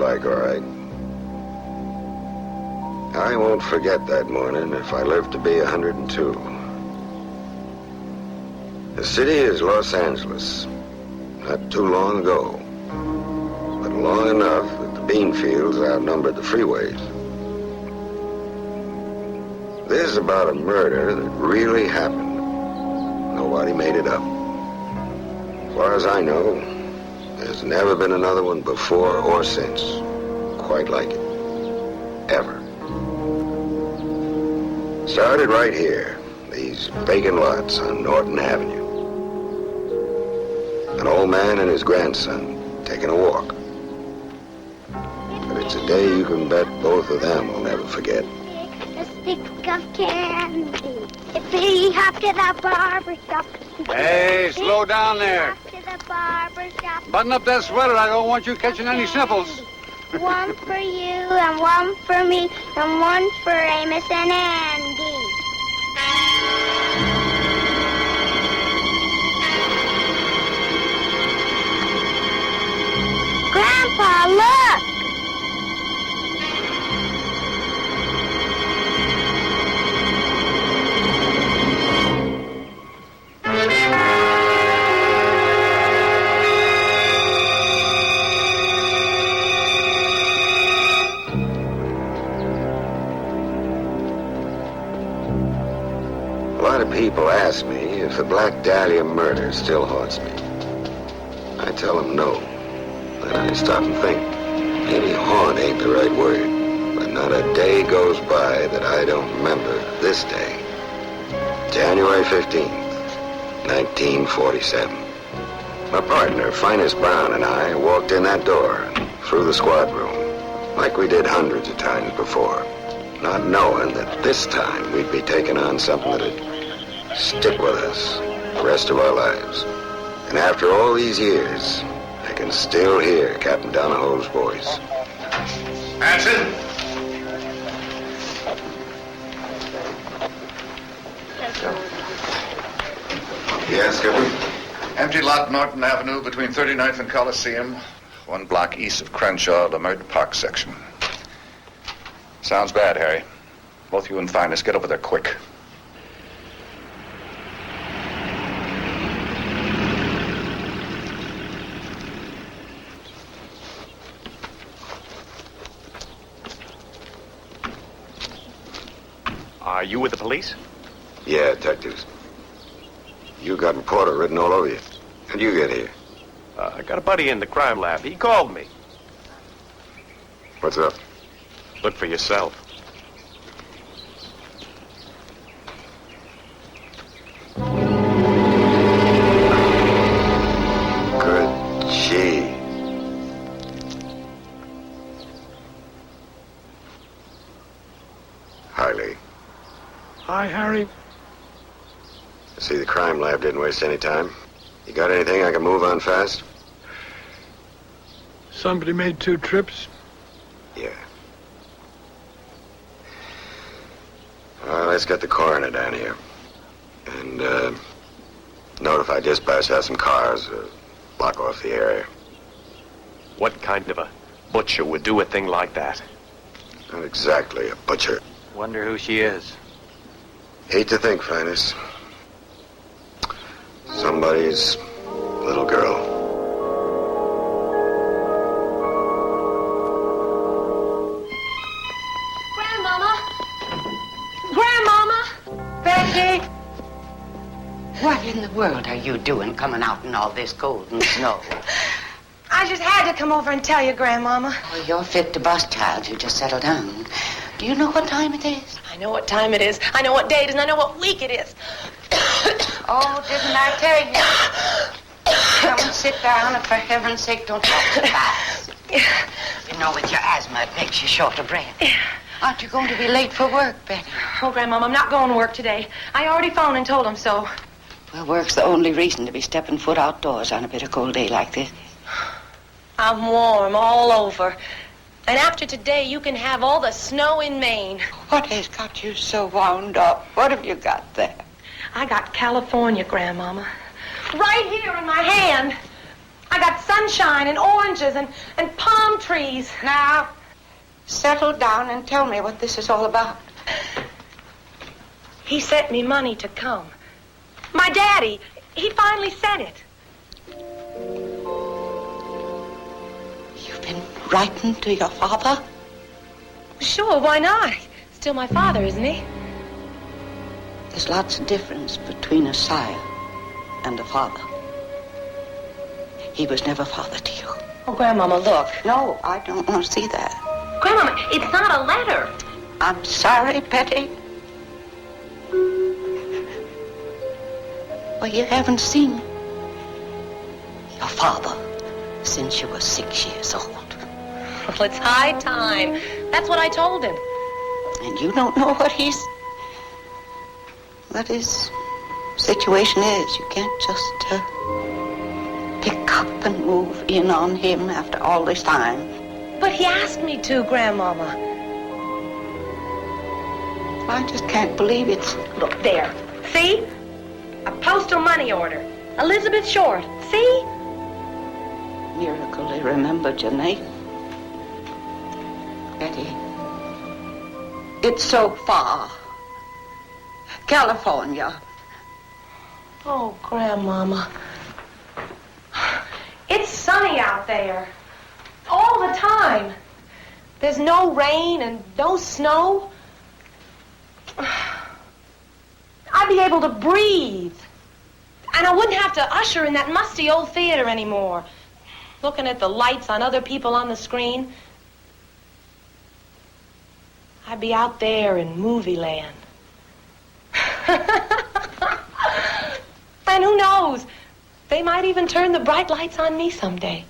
like, all right. I won't forget that morning if I live to be 102. The city is Los Angeles. Not too long ago, but long enough that the bean fields outnumbered the freeways. This is about a murder that really happened. Nobody made it up. As far as I know, there's never been another one before or since quite like it. Ever. Started right here, these vacant lots on Norton Avenue. An old man and his grandson taking a walk. But it's a day you can bet both of them will never forget. A stick of candy. Hippity hop to the barber shop. Hey, slow down there. Hop to the barber shop. Button up that sweater. I don't want you catching any sniffles. One for you, and one for me, and one for Amos and Andy. Grandpa, look! People ask me if the Black Dahlia murder still haunts me. I tell them no. Then I stop and think. Maybe haunt ain't the right word, but not a day goes by that I don't remember this day. January 15th, 1947. My partner, Finest Brown, and I walked in that door and through the squad room, like we did hundreds of times before, not knowing that this time we'd be taking on something that'd stick with us the rest of our lives. And after all these years, I can still hear Captain Donahoe's voice. Hanson! Yes, Skipper? Empty lot, Norton Avenue, between 39th and Coliseum. 1 block east of Crenshaw, the Murder Park section. Sounds bad, Harry. Both you and Finest, get over there quick. Are you with the police? Yeah, detectives. You got reporter written all over you. How'd you get here? I got a buddy in the crime lab. He called me. What's up? Look for yourself. Good gee. Harley. Hi, Harry. See, the crime lab didn't waste any time. You got anything I can move on fast? Somebody made 2 trips. Yeah. Let's get the coroner down here. And, notify dispatch to have some cars, block off the area. What kind of a butcher would do a thing like that? Not exactly a butcher. Wonder who she is. Hate to think, Finest. Somebody's little girl. Grandmama! Grandmama! Betty! What in the world are you doing coming out in all this cold and snow? I just had to come over and tell you, Grandmama. Oh, you're fit to bust, child. You just settle down. Do you know what time it is? I know what time it is. I know what day it is, and I know what week it is. Oh, didn't I tell you? Come and sit down, and for heaven's sake, don't talk too fast. You know, with your asthma, it makes you short of breath. Aren't you going to be late for work, Betty? Oh, Grandmama, I'm not going to work today. I already phoned and told him so. Well, work's the only reason to be stepping foot outdoors on a bitter cold day like this. I'm warm all over. And after today, you can have all the snow in Maine. What has got you so wound up? What have you got there? I got California, Grandmama. Right here in my hand. I got sunshine and oranges and palm trees. Now, settle down and tell me what this is all about. He sent me money to come. My daddy, he finally sent it. You've been writing to your father? Sure, why not? Still my father, isn't he? There's lots of difference between a sire and a father. He was never father to you. Oh, Grandmama, look. No, I don't want to see that. Grandmama, it's not a letter. I'm sorry, Betty. Well, you haven't seen your father since you were 6 years old. Well, it's high time. That's what I told him. And you don't know what his situation is. You can't just pick up and move in on him after all this time. But he asked me to, Grandmama. I just can't believe it's... Look, there. See? A postal money order. Elizabeth Short. See? Miracle they remembered your name. Betty, it's so far. California. Oh, Grandmama. It's sunny out there. All the time. There's no rain and no snow. I'd be able to breathe. And I wouldn't have to usher in that musty old theater anymore. Looking at the lights on other people on the screen. I'd be out there in movie land. And who knows? They might even turn the bright lights on me someday.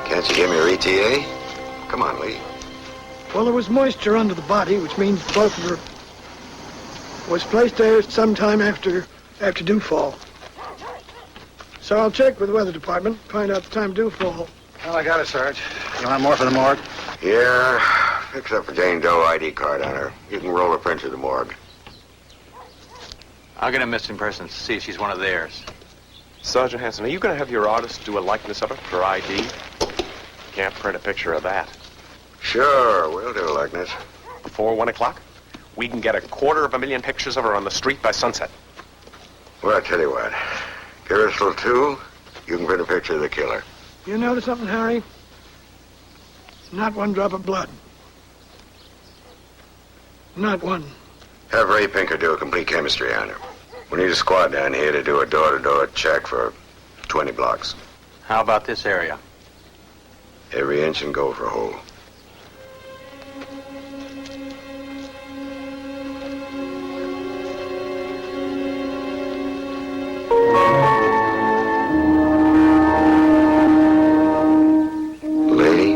Can't you give me your ETA? Come on, Lee. Well, there was moisture under the body, which means the bulk of her was placed there sometime after dewfall. So I'll check with the weather department, find out the time of dewfall. Well, I got it, Sarge. You want more for the morgue? Yeah, fix up a Jane Doe ID card on her. You can roll a print to the morgue. I'll get a missing person to see if she's one of theirs. Sergeant Hanson, are you going to have your artist do a likeness of her for ID? Can't print a picture of that. Sure, we'll do a likeness. Before 1 o'clock? We can get 250,000 pictures of her on the street by sunset. Well, I tell you what. Carousel 2, you can print a picture of the killer. You notice something, Harry? Not one drop of blood. Not one. Have Ray Pinker do a complete chemistry on her. We need a squad down here to do a door-to-door check for 20 blocks. How about this area? Every inch and gopher hole. Lady,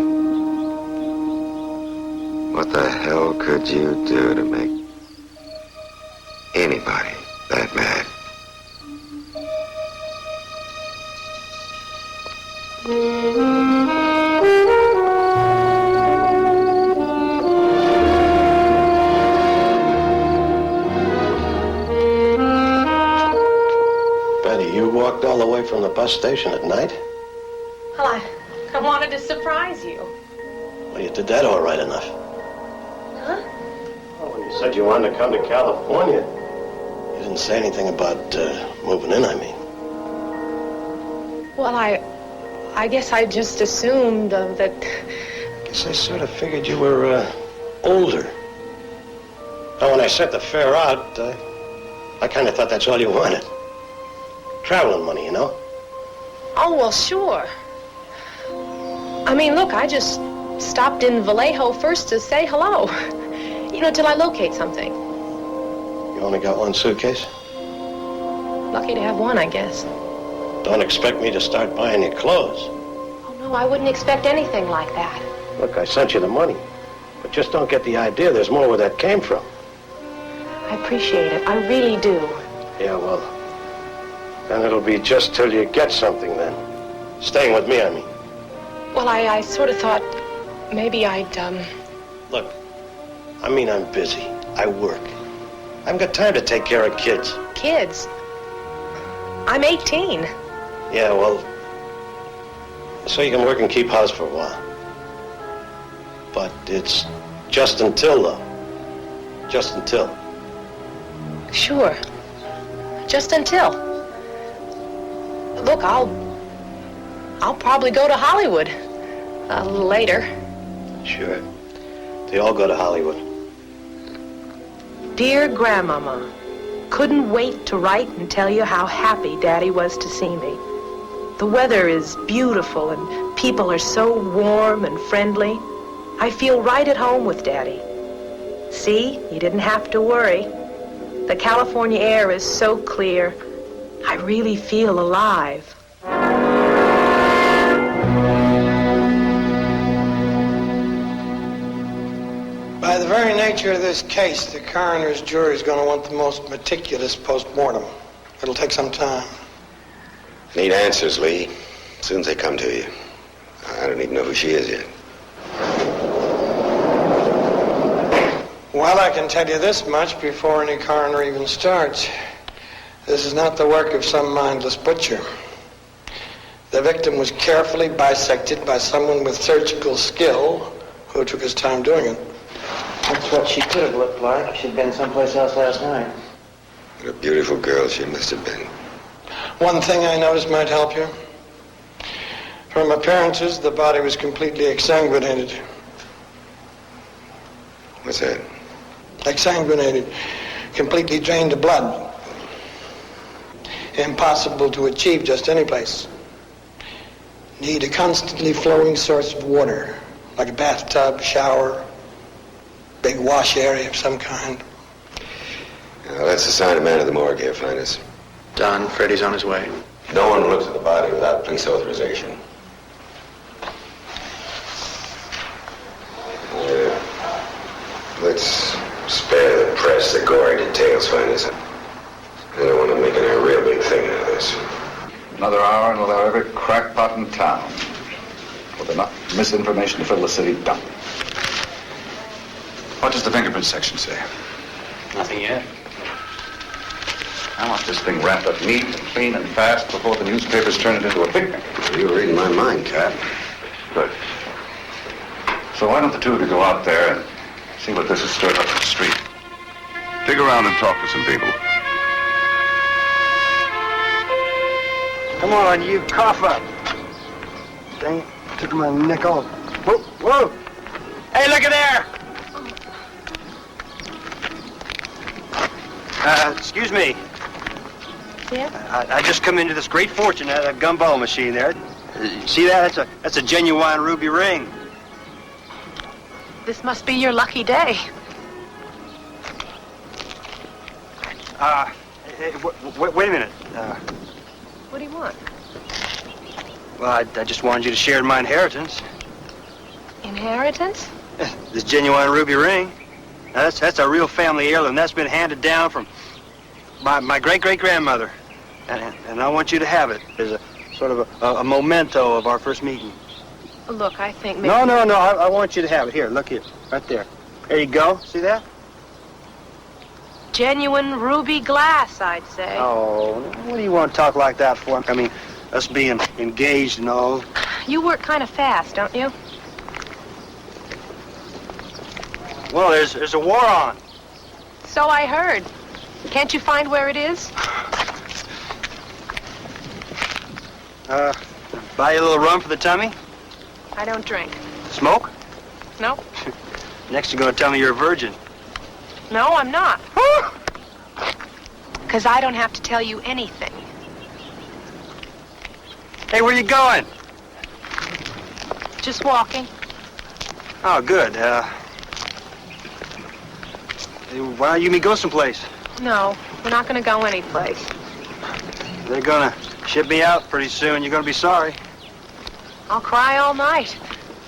what the hell could you do to make anybody that mad? Betty, you walked all the way from the bus station at night? Well, I wanted to surprise you. Well, you did that all right enough. Huh? Well, when you said you wanted to come to California, you didn't say anything about moving in, I mean. Well, I guess I just assumed that... Guess I sort of figured you were older. Now, when I set the fare out, I kind of thought that's all you wanted. Traveling money, you know? Oh, well, sure. I mean, look, I just stopped in Vallejo first to say hello. You know, till I locate something. You only got one suitcase? Lucky to have one, I guess. Don't expect me to start buying you clothes. Oh, no, I wouldn't expect anything like that. Look, I sent you the money. But just don't get the idea there's more where that came from. I appreciate it. I really do. Yeah, well, then it'll be just till you get something then. Staying with me, I mean. Well, I sort of thought maybe I'd, Look, I mean I'm busy. I work. I haven't got time to take care of kids. Kids? I'm 18. Yeah, well, so you can work and keep house for a while. But it's just until, though. Just until. Sure. Just until. Look, I'll probably go to Hollywood a little later. Sure. They all go to Hollywood. Dear Grandmama, couldn't wait to write and tell you how happy Daddy was to see me. The weather is beautiful and people are so warm and friendly. I feel right at home with Daddy. See, you didn't have to worry. The California air is so clear. I really feel alive. By the very nature of this case, the coroner's jury is going to want the most meticulous post-mortem. It'll take some time. Need answers, Lee. As soon as they come to you. I don't even know who she is yet. Well, I can tell you this much before any coroner even starts. This is not the work of some mindless butcher. The victim was carefully bisected by someone with surgical skill who took his time doing it. That's what she could have looked like if she'd been someplace else last night. What a beautiful girl she must have been. One thing I noticed might help you. From appearances, the body was completely exsanguinated. What's that? Exsanguinated. Completely drained of blood. Impossible to achieve just any place. Need a constantly flowing source of water, like a bathtub, shower, big wash area of some kind. Let's assign a man to the morgue here, Finest. Done. Freddie's on his way. No one looks at the body without police authorization. Let's spare the press the gory details, Finest. I don't want to make a real big thing out of this. Another hour and we'll have every crackpot in town with enough misinformation to fill the city dump. What does the fingerprint section say? Nothing yet. I want this thing wrapped up neat and clean and fast before the newspapers turn it into a picnic. You were reading my mind, Cap. Good. So why don't the two of you go out there and see what this has stirred up in the street? Dig around and talk to some people. Come on, you cough up. Dang it, took my neck off. Whoa, whoa! Hey, look at there! Excuse me. Yeah? I just come into this great fortune at a gumball machine there. See that? That's a genuine ruby ring. This must be your lucky day. Hey, wait a minute. What do you want? Well, I just wanted you to share in my inheritance. Inheritance? This genuine ruby ring. Now, that's a real family heirloom. That's been handed down from my great-great-grandmother. And I want you to have it as a sort of a memento of our first meeting. Look, I think maybe... No, I want you to have it. Here, look here. Right there. There you go. See that? Genuine ruby glass, I'd say. Oh, what do you want to talk like that for? I mean, us being engaged and all. You work kind of fast, don't you? Well, there's a war on. So I heard. Can't you find where it is? Buy you a little rum for the tummy? I don't drink. Smoke? No? Next you're going to tell me you're a virgin. No, I'm not. Because I don't have to tell you anything. Hey, where you going? Just walking. Oh, good. Why don't you and me go someplace? No, we're not going to go anyplace. They're going to ship me out pretty soon. You're going to be sorry. I'll cry all night.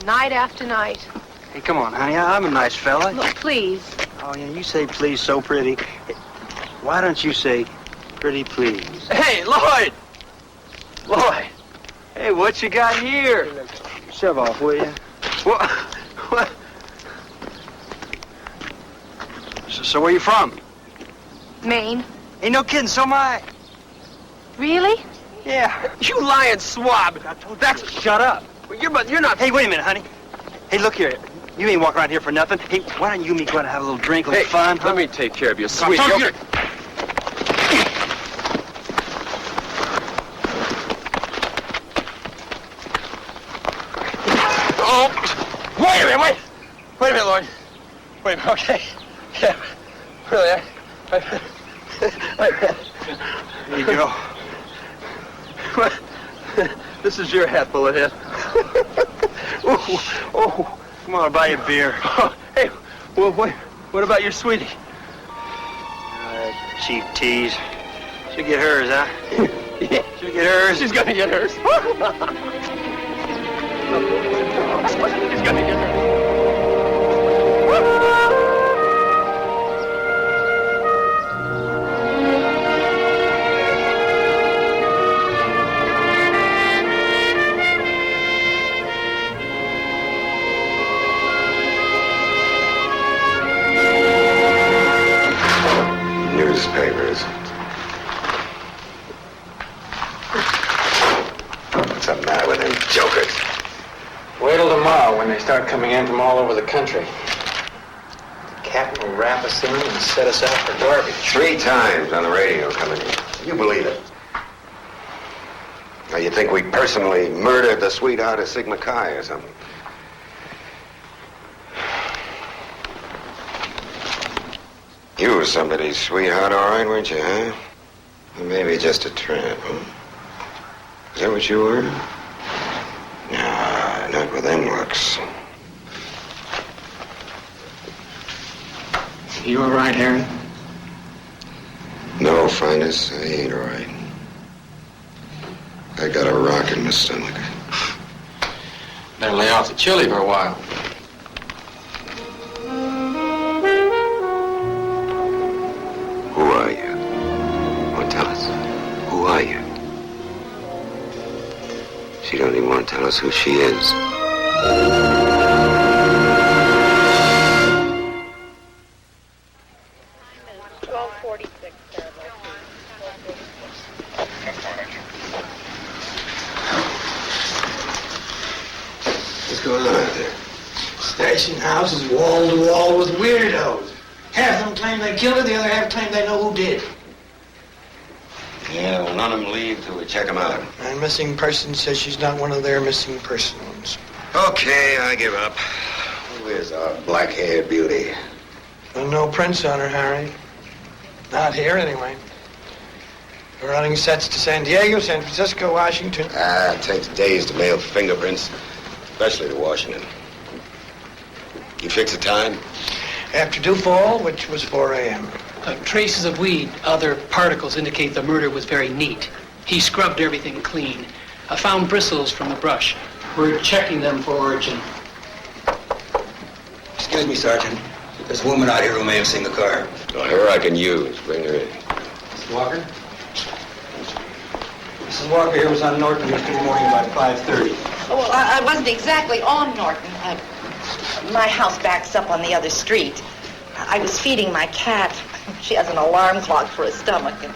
Night after night. Hey, come on, honey. I'm a nice fella. Look, please. Oh, yeah, you say please so pretty. Hey, why don't you say pretty please? Hey, Lloyd! Lloyd! Hey, what you got here? Shove off, will you? What? So where you from? Maine. Ain't no kidding, so am I. Really? Yeah. You lying swab. That's... Shut up. You're not... Hey, wait a minute, honey. Hey, look here. You ain't walking around here for nothing. Hey, why don't you and me go out and have a little drink, a little fun? Let me take care of you, sweetie. Okay. Oh, wait a minute, wait. Wait a minute, Lloyd. Wait a minute, okay. Yeah, really, There you go. What? This is your hat, Bullethead. Oh, Come on, I'll buy you a beer. oh, hey, well, what about your sweetie? Cheap tease. She'll get hers, huh? Yeah. She'll get hers. She's gonna get hers. She's gonna get hers. Newspapers. What's the matter with them jokers? Wait till tomorrow when they start coming in from all over the country. Captain will wrap us in and set us out for garbage. 3 times on the radio coming in. You believe it? Now, you think we personally murdered the sweetheart of Sigma Chi or something? You were somebody's sweetheart, all right, weren't you, huh? Or maybe just a tramp, huh? Is that what you were? Nah, not with them looks. You all right, Harry? No, Finest, I ain't all right. I got a rock in my stomach. Better lay off the chili for a while. Who are you? Well, tell us. Who are you? She don't even want to tell us who she is. What's going on out there? Station house is wall to wall with weirdos. Half of them claim they killed her, the other half claim they know who did. Yeah, well, none of them leave till we check them out. And missing person says she's not one of their missing persons. Okay, I give up. Who is our black-haired beauty? Well, no prints on her, Harry. Not here, anyway. We're running sets to San Diego, San Francisco, Washington. It takes days to mail fingerprints, especially to Washington. You fix a time? After dewfall, which was 4 a.m. Traces of weed, other particles indicate the murder was very neat. He scrubbed everything clean. I found bristles from the brush. We're checking them for origin. Excuse me, Sergeant. There's a woman out here who may have seen the car. Oh, her I can use. Bring her in. Mr. Walker? Mrs. Walker here was on Norton yesterday morning about 5:30. Oh, well, I wasn't exactly on Norton. My house backs up on the other street. I was feeding my cat. She has an alarm clock for a stomach. And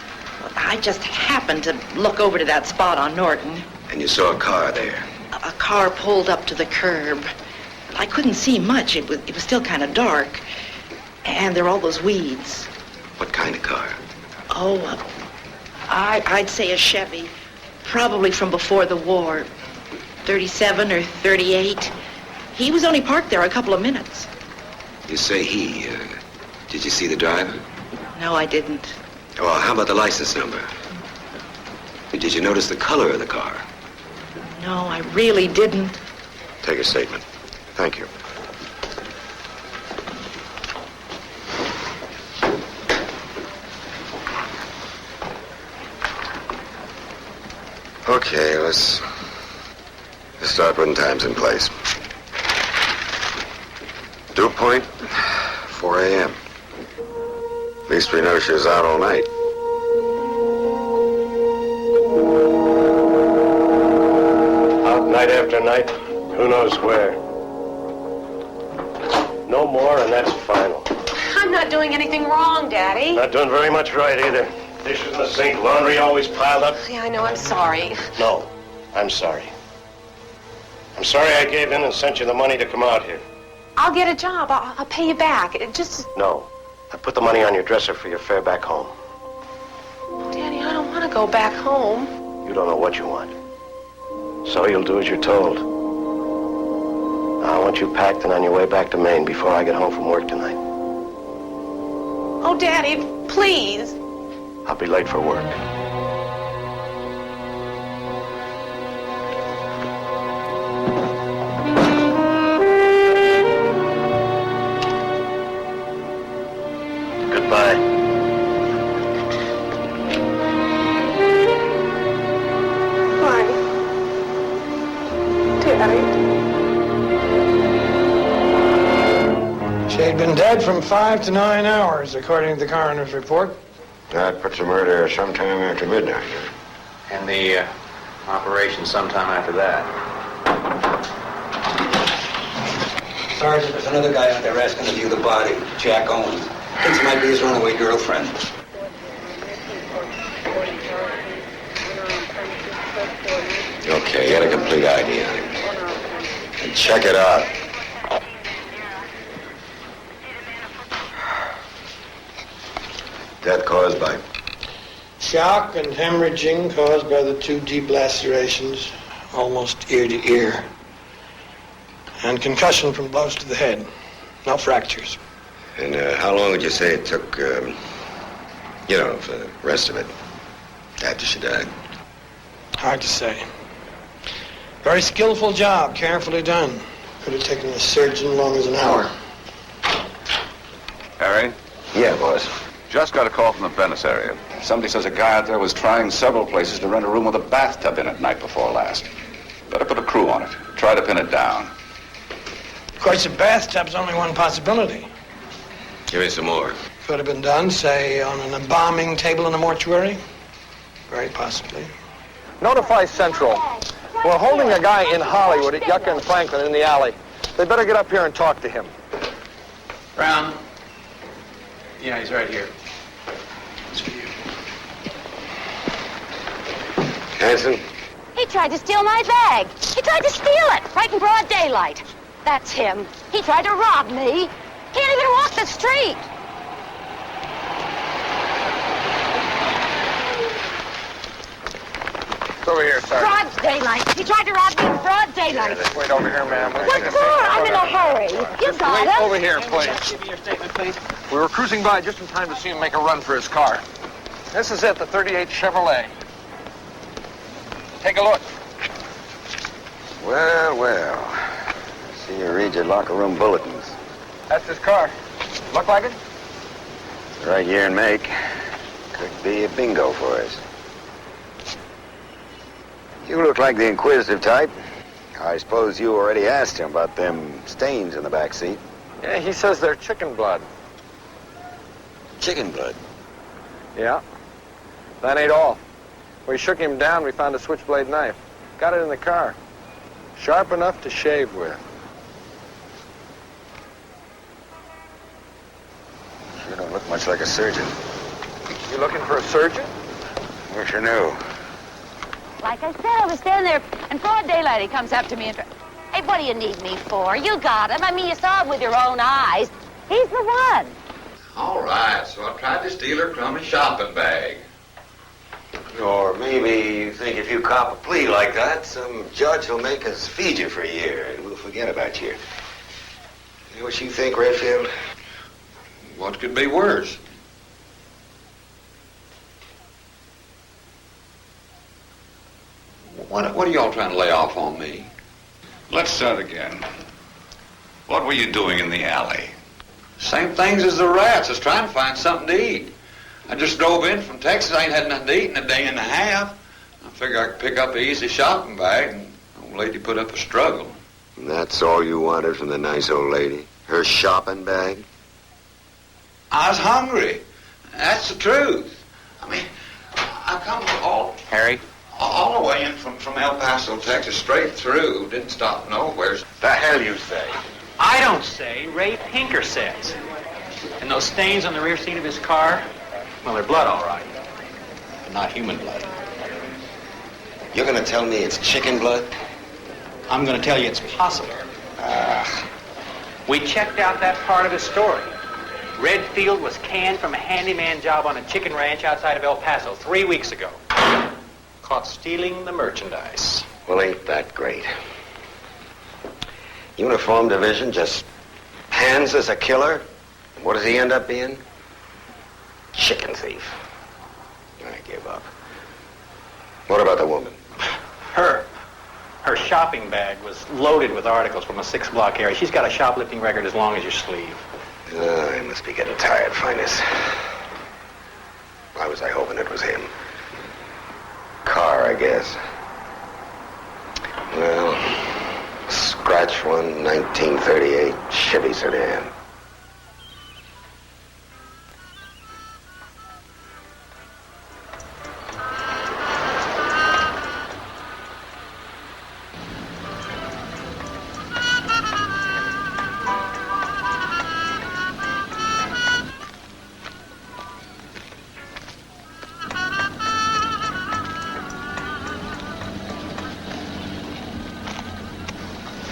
I just happened to look over to that spot on Norton. And you saw a car there? A car pulled up to the curb. I couldn't see much. It was still kind of dark. And there were all those weeds. What kind of car? Oh, I'd say a Chevy. Probably from before the war. 37 or 38. He was only parked there a couple of minutes. You say he. Did you see the driver? No, I didn't. Well, how about the license number? Did you notice the color of the car? No, I really didn't. Take a statement. Thank you. Okay, let's start putting times in place. Dew point, 4 a.m. At least we know she was out all night. Out night after night, who knows where. No more, and that's final. I'm I'm not doing anything wrong, Daddy. Not doing very much right either. Dishes in the sink, laundry always piled up. Yeah, I know. I'm sorry. No, I'm sorry. I'm sorry I gave in and sent you the money to come out here. I'll get a job. I'll pay you back. No, I put the money on your dresser for your fare back home. Oh, Daddy, I don't want to go back home. You don't know what you want. So you'll do as you're told. I want you packed and on your way back to Maine before I get home from work tonight. Oh, Daddy, please. I'll be late for work. Goodbye. Bye. Daddy. She had been dead from 5 to 9 hours, according to the coroner's report. That puts the murder sometime after midnight. And the operation sometime after that. Sergeant, there's another guy out there asking to view the body, Jack Owens. Thinks it might be his runaway girlfriend. Okay, get a complete ID on him. And check it out. Death caused by... Shock and hemorrhaging caused by the 2 deep lacerations, almost ear to ear. And concussion from blows to the head. No fractures. And how long would you say it took, for the rest of it, after she died? Hard to say. Very skillful job, carefully done. Could have taken a surgeon long as an hour. Harry? Yeah, boss. Just got a call from the Venice area. Somebody says a guy out there was trying several places to rent a room with a bathtub in it night before last. Better put a crew on it. Try to pin it down. Of course, a bathtub's only one possibility. Give me some more. Could have been done, say, on an embalming table in a mortuary. Very possibly. Notify Central. We're holding a guy in Hollywood at Yucca and Franklin in the alley. They better get up here and talk to him. Brown. Yeah, he's right here. It's for you. Hanson? He tried to steal my bag. He tried to steal it right in broad daylight. That's him. He tried to rob me. Can't even walk the street. It's over here, Sergeant. Broad daylight. He tried to rob me in broad daylight. Just wait over here, ma'am. What for? I'm in a hurry. You got Wait him. over here, please. Give me your statement, please. We were cruising by just in time to see him make a run for his car. This is it, the 38 Chevrolet. Take a look. Well, well. I see you read your locker room bulletins. That's his car. Look like it? The right year and make. Could be a bingo for us. You look like the inquisitive type. I suppose you already asked him about them stains in the back seat. Yeah, he says they're chicken blood. Chicken blood? Yeah. That ain't all. We shook him down, we found a switchblade knife. Got it in the car. Sharp enough to shave with. Sure don't look much like a surgeon. You looking for a surgeon? Wish I knew. Like I said, I was standing there in broad daylight. He comes up to me and... Hey, what do you need me for? You got him. I mean, you saw it with your own eyes. He's the one. All right, so I tried to steal her crummy shopping bag. Or maybe you think if you cop a plea like that, some judge will make us feed you for a year and we'll forget about you. You know what you think, Redfield? What could be worse? What are y'all trying to lay off on me? Let's start again. What were you doing in the alley? Same things as the rats. I was trying to find something to eat. I just drove in from Texas. I ain't had nothing to eat in a day and a half. I figured I could pick up an easy shopping bag, and the old lady put up a struggle. And that's all you wanted from the nice old lady? Her shopping bag? I was hungry. That's the truth. I mean, I come Harry? all the way in from El Paso, Texas, straight through. Didn't stop nowhere. The hell you say? I don't say. Ray Pinker says. And those stains on the rear seat of his car, well, they're blood, all right. But not human blood. You're gonna tell me it's chicken blood? I'm going to tell you it's possible. We checked out that part of his story. Redfield was canned from a handyman job on a chicken ranch outside of El Paso 3 weeks ago. Caught stealing the merchandise. Well, ain't that great? Uniform division just hands us a killer. What does he end up being? Chicken thief. I give up. What about the woman? Her shopping bag was loaded with articles from a 6-block area. She's got a shoplifting record as long as your sleeve. I must be getting tired, Finest. Why was I hoping it was him? Car, I guess. Well, scratch one, 1938 Chevy sedan.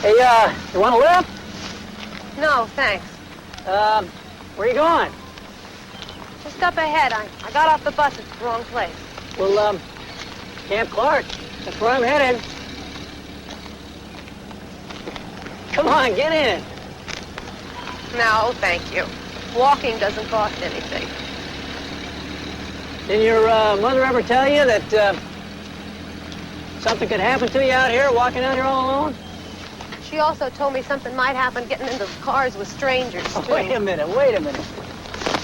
Hey, you want a lift? No, thanks. Where you going? Just up ahead. I got off the bus at the wrong place. Well, Camp Clark. That's where I'm headed. Come on, get in. No, thank you. Walking doesn't cost anything. Didn't your mother ever tell you that something could happen to you out here, walking out here all alone? She also told me something might happen getting into cars with strangers, too. Wait a minute.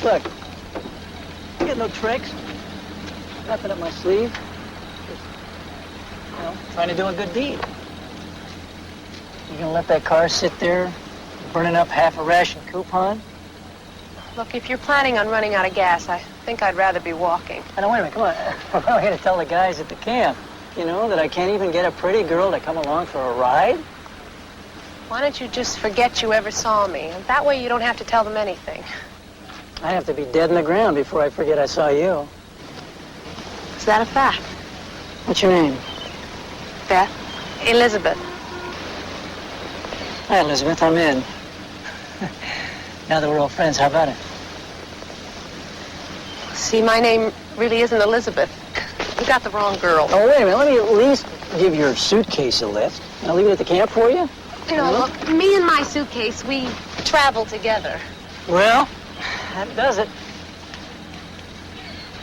Look, I got no tricks. Nothing up my sleeve. Just, trying to do a good deed. You gonna let that car sit there, burning up half a ration coupon? Look, if you're planning on running out of gas, I think I'd rather be walking. Now, wait a minute, come on. We're not going to tell the guys at the camp, that I can't even get a pretty girl to come along for a ride? Why don't you just forget you ever saw me? And that way you don't have to tell them anything. I have to be dead in the ground before I forget I saw you. Is that a fact? What's your name? Beth. Elizabeth. Hi, Elizabeth. I'm in. Now that we're all friends, how about it? See, my name really isn't Elizabeth. You got the wrong girl. Oh, wait a minute. Let me at least give your suitcase a lift. I'll leave it at the camp for you. No, look, me and my suitcase, we travel together. Well, that does it.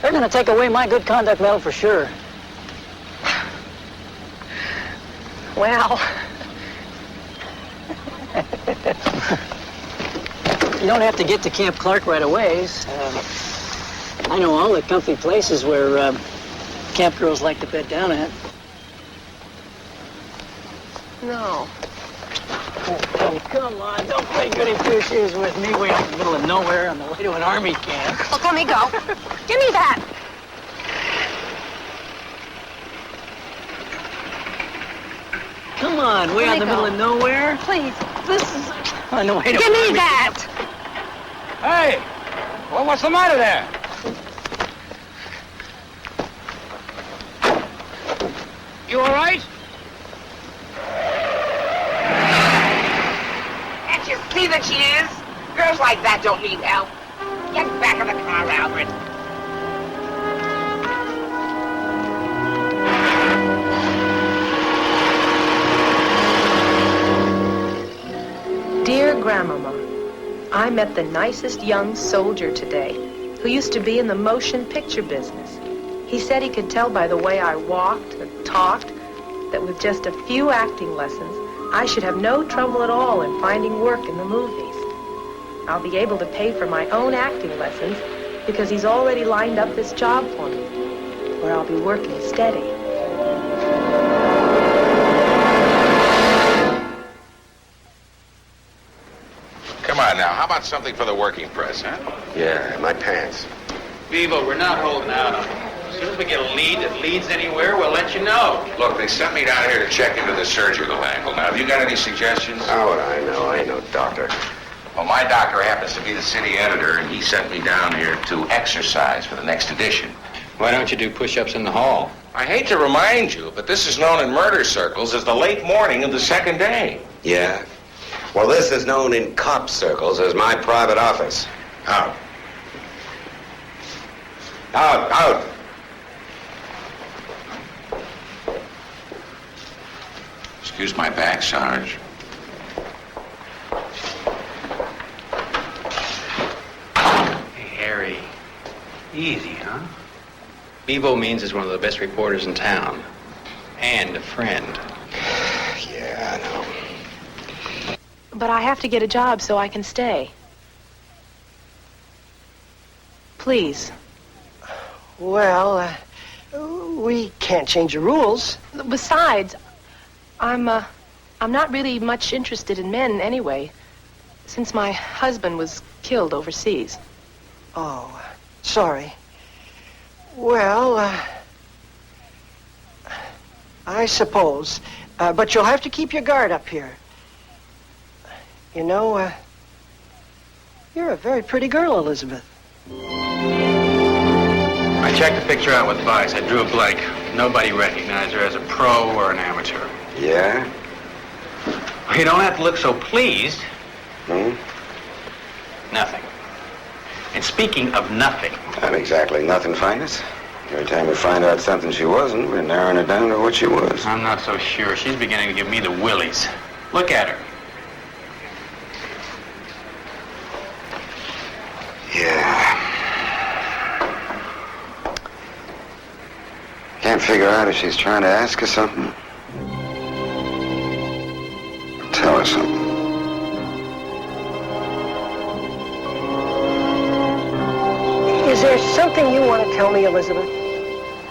They're going to take away my good conduct medal for sure. Well... You don't have to get to Camp Clark right away. I know all the comfy places where camp girls like to bed down at. No. Oh, come on, don't play goody two-shoes with me way out in the middle of nowhere on the way to an army camp. Look, let me go. Give me that. Come on, way out in the middle of nowhere. Please. This is on the way to Give me that. Hey, well, what's the matter there? You all right? Can't you see that she is? Girls like that don't need help. Get back in the car, Albert. Dear Grandmama, I met the nicest young soldier today who used to be in the motion picture business. He said he could tell by the way I walked and talked that with just a few acting lessons, I should have no trouble at all in finding work in the movies. I'll be able to pay for my own acting lessons because he's already lined up this job for me, where I'll be working steady. Come on now, how about something for the working press, huh? Yeah, my pants. Bevo, we're not holding out on you. As soon as we get a lead that leads anywhere, we'll let you know. Look, they sent me down here to check into the surgical angle. Now, have you got any suggestions? How would I know? I ain't no doctor. Well, my doctor happens to be the city editor, and he sent me down here to exercise for the next edition. Why don't you do push-ups in the hall? I hate to remind you, but this is known in murder circles as the late morning of the second day. Yeah? Well, this is known in cop circles as my private office. Out. Out, out. Excuse my back, Sarge. Hey, Harry. Easy, huh? Bevo Means is one of the best reporters in town. And a friend. Yeah, I know. But I have to get a job so I can stay. Please. Well, we can't change the rules. Besides, I'm not really much interested in men anyway, since my husband was killed overseas. Oh, sorry. Well, I suppose. But you'll have to keep your guard up here. You know, you're a very pretty girl, Elizabeth. I checked the picture out with Vice. I drew a blank. Nobody recognized her as a pro or an amateur. Yeah? You don't have to look so pleased. Hmm? Nothing. And speaking of nothing... Not exactly nothing, Finest. Every time we find out something she wasn't, we're narrowing it down to what she was. I'm not so sure. She's beginning to give me the willies. Look at her. Yeah. Can't figure out if she's trying to ask us something. Tell her something. Is there something you want to tell me, Elizabeth?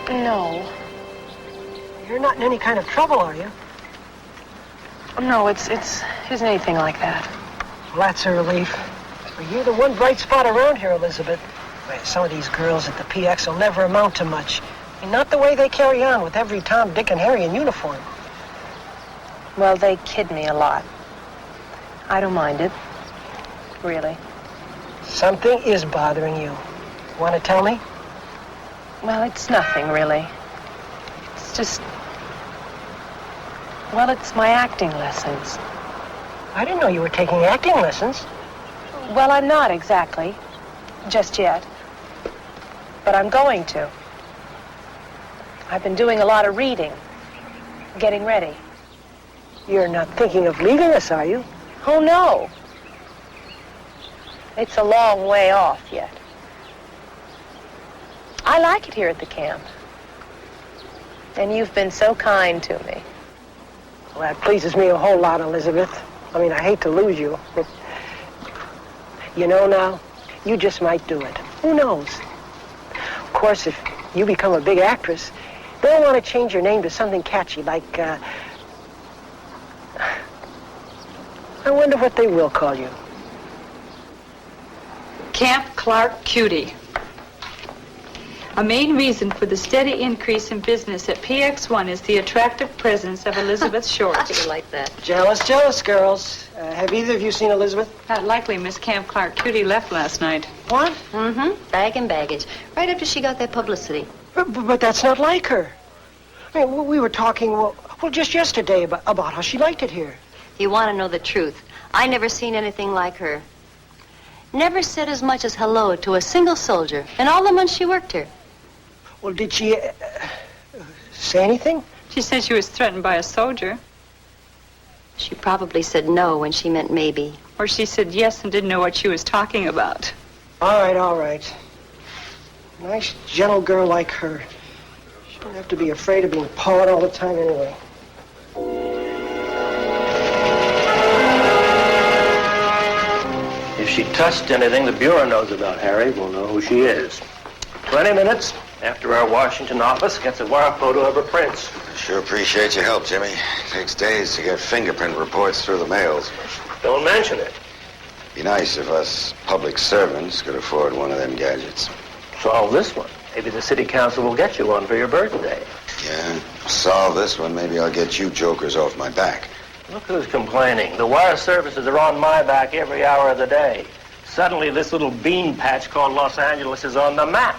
No. You're not in any kind of trouble, are you? No, it isn't anything like that. Well, that's a relief. Well, you're the one bright spot around here, Elizabeth. Well, some of these girls at the PX will never amount to much. And not the way they carry on with every Tom, Dick, and Harry in uniform. Well, they kid me a lot. I don't mind it. Really. Something is bothering you. Want to tell me? Well, it's nothing, really. It's just... Well, it's my acting lessons. I didn't know you were taking acting lessons. Well, I'm not exactly. Just yet. But I'm going to. I've been doing a lot of reading. Getting ready. You're not thinking of leaving us, are you? Oh, no. It's a long way off yet. I like it here at the camp. And you've been so kind to me. Well, that pleases me a whole lot, Elizabeth. I mean, I hate to lose you, but... You know now, you just might do it. Who knows? Of course, if you become a big actress, they'll want to change your name to something catchy, like, I wonder what they will call you. Camp Clark Cutie. A main reason for the steady increase in business at PX1 is the attractive presence of Elizabeth Short. You like that? Jealous girls. Have either of you seen Elizabeth? Not likely. Miss Camp Clark Cutie left last night. What? Mm-hmm. Bag and baggage. Right after she got that publicity. But that's not like her. I mean, we were talking, well, just yesterday about how she liked it here. You want to know the truth? I never seen anything like her. Never said as much as hello to a single soldier in all the months she worked here. Well, did she say anything? She said she was threatened by a soldier. She probably said no when she meant maybe. Or she said yes and didn't know what she was talking about. All right. Nice, gentle girl like her. She don't have to be afraid of being pawed all the time anyway. If she touched anything the Bureau knows about Harry, we'll know who she is. 20 minutes after our Washington office gets a wire photo of her prints. Sure appreciate your help, Jimmy. Takes days to get fingerprint reports through the mails. Don't mention it. Be nice if us public servants could afford one of them gadgets. Solve this one. Maybe the city council will get you one for your birthday. Yeah, solve this one, maybe I'll get you jokers off my back. Look who's complaining. The wire services are on my back every hour of the day. Suddenly, this little bean patch called Los Angeles is on the map.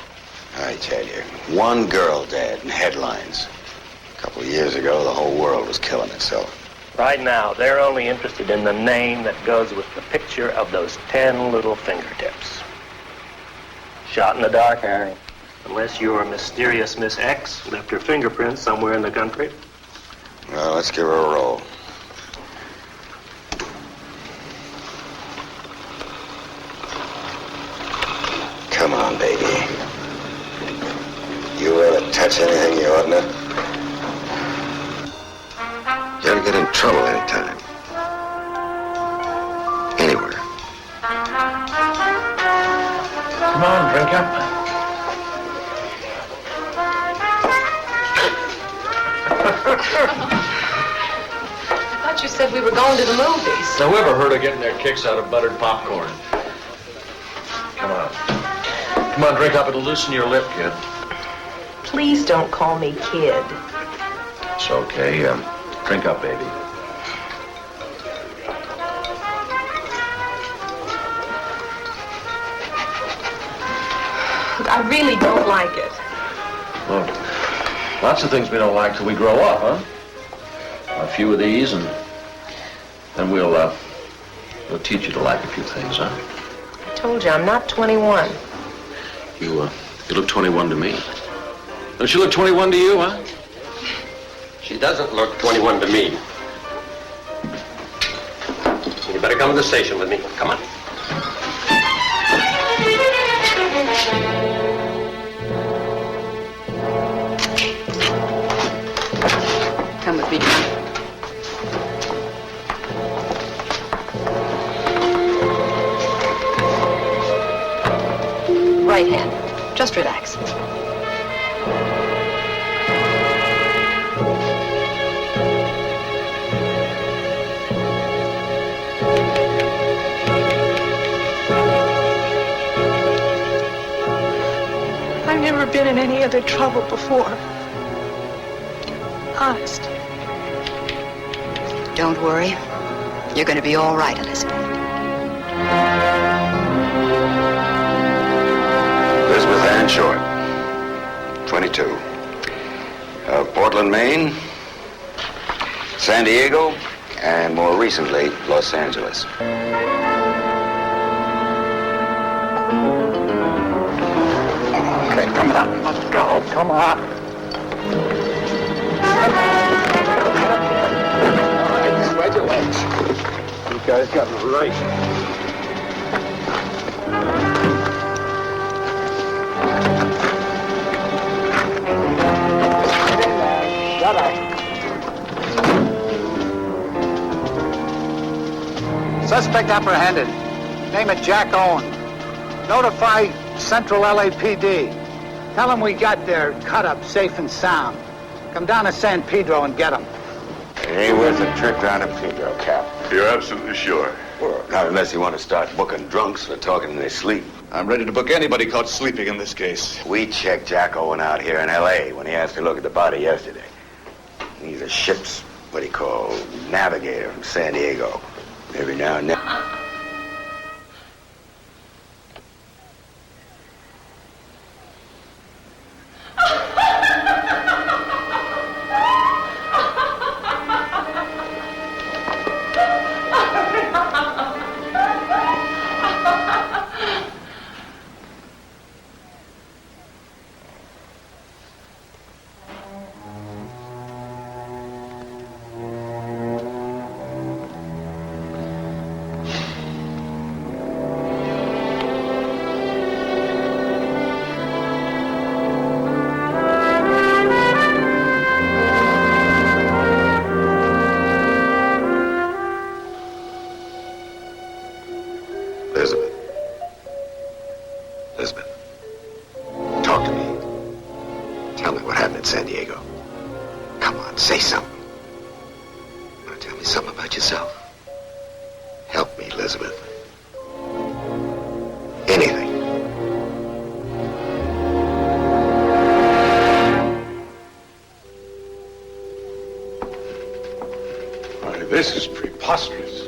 I tell you, one girl dead in headlines. A couple of years ago, the whole world was killing itself. Right now, they're only interested in the name that goes with the picture of those 10 little fingertips. Shot in the dark, Harry. Unless your mysterious Miss X left her fingerprints somewhere in the country. Well, let's give her a roll. Come on, baby. You ever touch anything you oughtn't to? You ever get in trouble anytime? Anywhere? Come on, drink up. I thought you said we were going to the movies. Now, whoever heard of getting their kicks out of buttered popcorn? Come on. Come on, drink up. It'll loosen your lip, kid. Please don't call me kid. It's okay. Drink up, baby. Look, I really don't like it. Well, lots of things we don't like till we grow up, huh? A few of these, and then we'll teach you to like a few things, huh? I told you, I'm not 21. You look 21 to me. Don't you look 21 to you, huh? She doesn't look 21 to me. You better come to the station with me. Come on. Come with me. Right hand. Just relax. I've never been in any other trouble before. Honest. Don't worry. You're going to be all right, Elizabeth. Elizabeth Ann Short, 22. Portland, Maine, San Diego, and more recently, Los Angeles. Okay, come on. Let's go. Come on. Spread your legs. You guys got me right. Shut up. Suspect apprehended. Name it Jack Owen. Notify Central LAPD. Tell them we got their cut up safe and sound. Come down to San Pedro and get them. It ain't worth a trip down to Pedro, Cap. You're absolutely sure? Well, not unless you want to start booking drunks for talking in their sleep. I'm ready to book anybody caught sleeping in this case. We checked Jack Owen out here in L.A. when he asked to look at the body yesterday. He's a ship's, what do you call, navigator from San Diego. Every now and then. Elizabeth, talk to me. Tell me what happened in San Diego. Come on, say something. Want to tell me something about yourself? Help me, Elizabeth. Anything. This is preposterous.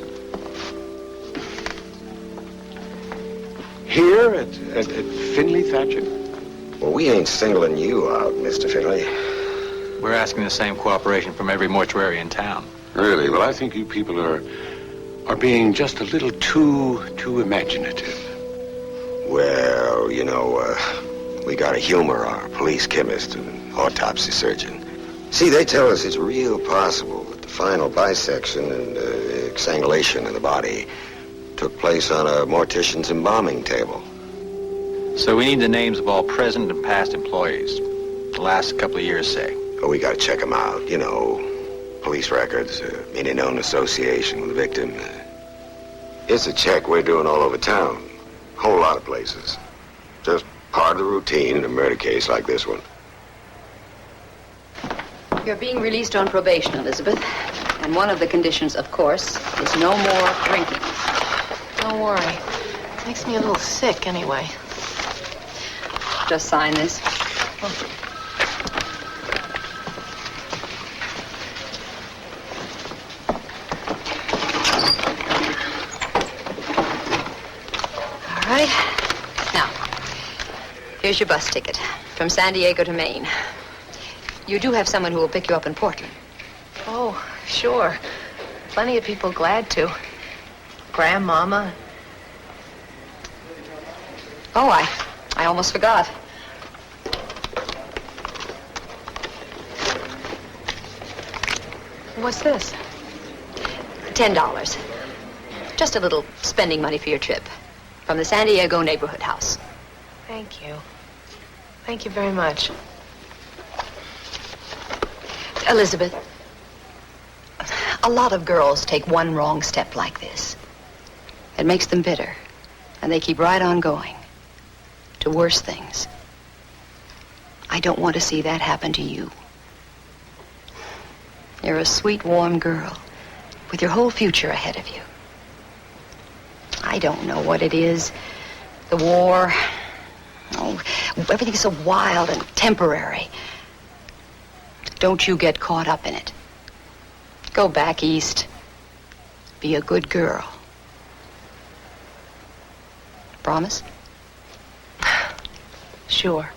Here at Finley Thatcher? Well, we ain't singling you out, Mr. Finley. We're asking the same cooperation from every mortuary in town. Really? Well, I think you people are being just a little too imaginative. Well, you know, we gotta humor our police chemist and autopsy surgeon. See, they tell us it's real possible that the final bisection and exsanguination of the body took place on a mortician's embalming table. So we need the names of all present and past employees. The last couple of years, say. Oh, we gotta check them out, you know. Police records, any known association with the victim. It's a check we're doing all over town. Whole lot of places. Just part of the routine in a murder case like this one. You're being released on probation, Elizabeth. And one of the conditions, of course, is no more drinking. Don't worry. Makes me a little sick anyway. Just sign this. All right. Now, here's your bus ticket from San Diego to Maine. You do have someone who will pick you up in Portland. Oh, sure. Plenty of people glad to. Grandmama. Oh, I almost forgot. What's this? $10. Just a little spending money for your trip. From the San Diego Neighborhood House. Thank you. Thank you very much. Elizabeth, a lot of girls take one wrong step like this. It makes them bitter, and they keep right on going to worse things. I don't want to see that happen to you. You're a sweet, warm girl with your whole future ahead of you. I don't know what it is. The war. Oh, everything's so wild and temporary. Don't you get caught up in it. Go back east. Be a good girl. Promise? Sure.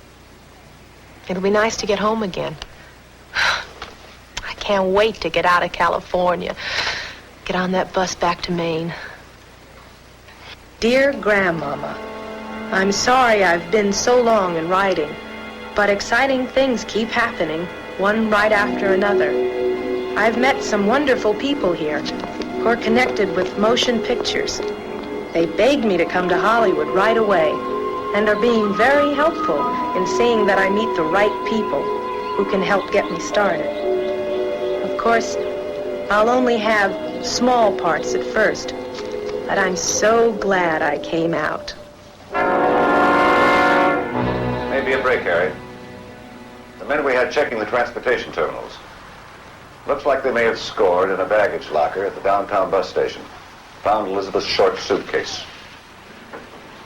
It'll be nice to get home again. I can't wait to get out of California. Get on that bus back to Maine. Dear Grandmama, I'm sorry I've been so long in writing, but exciting things keep happening, one right after another. I've met some wonderful people here who are connected with motion pictures. They begged me to come to Hollywood right away and are being very helpful in seeing that I meet the right people who can help get me started. Of course, I'll only have small parts at first, but I'm so glad I came out. Maybe a break, Harry. The men we had checking the transportation terminals. Looks like they may have scored in a baggage locker at the downtown bus station. Found Elizabeth's short suitcase.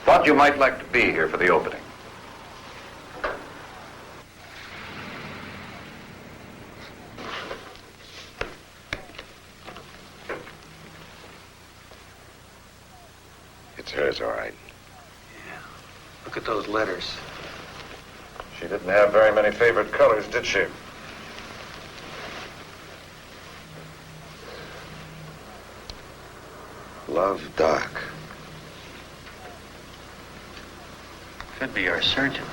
Thought you might like to be here for the opening. It's hers, all right. Look at those letters. She didn't have very many favorite colors, did she? Love, Doc. Could be our surgeon.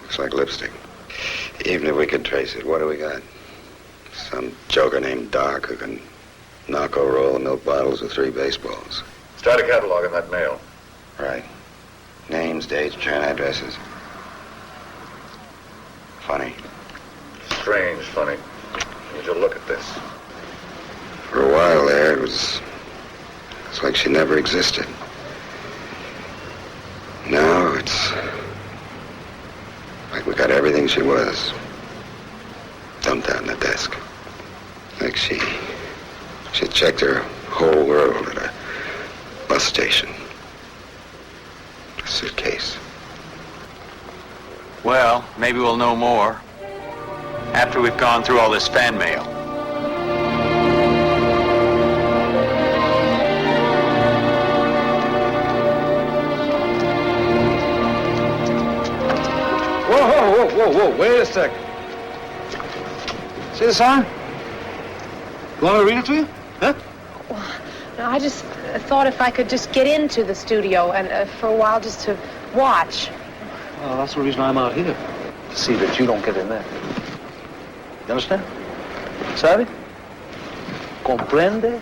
Looks like lipstick. Even if we could trace it, what do we got? Some joker named Doc who can knock over all the milk bottles with 3 baseballs. Start a catalog in that mail. Right. Names, dates, return addresses. Funny. Strange funny. Need you to look at this. For a while there, it's like she never existed. Now it's like we got everything she was dumped out in the desk. Like she checked her whole world at a bus station. A suitcase. Well, maybe we'll know more after we've gone through all this fan mail. whoa, wait a second. See the sign? You want me to read it to you? Huh? No, I just thought if I could just get into the studio and for a while just to watch. Well, that's the reason I'm out here. To see that you don't get in there. You understand? Sabe? Comprende?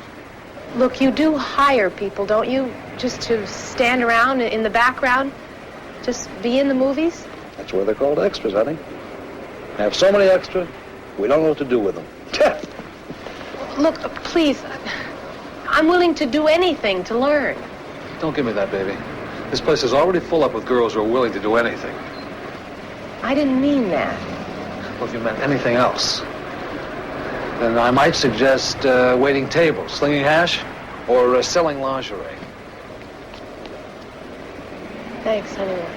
Look, you do hire people, don't you? Just to stand around in the background? Just be in the movies? That's why they're called extras, honey. They have so many extras, we don't know what to do with them. Look, please, I'm willing to do anything to learn. Don't give me that, baby. This place is already full up with girls who are willing to do anything. I didn't mean that. Well, if you meant anything else, then I might suggest waiting tables, slinging hash, or selling lingerie. Thanks, anyway.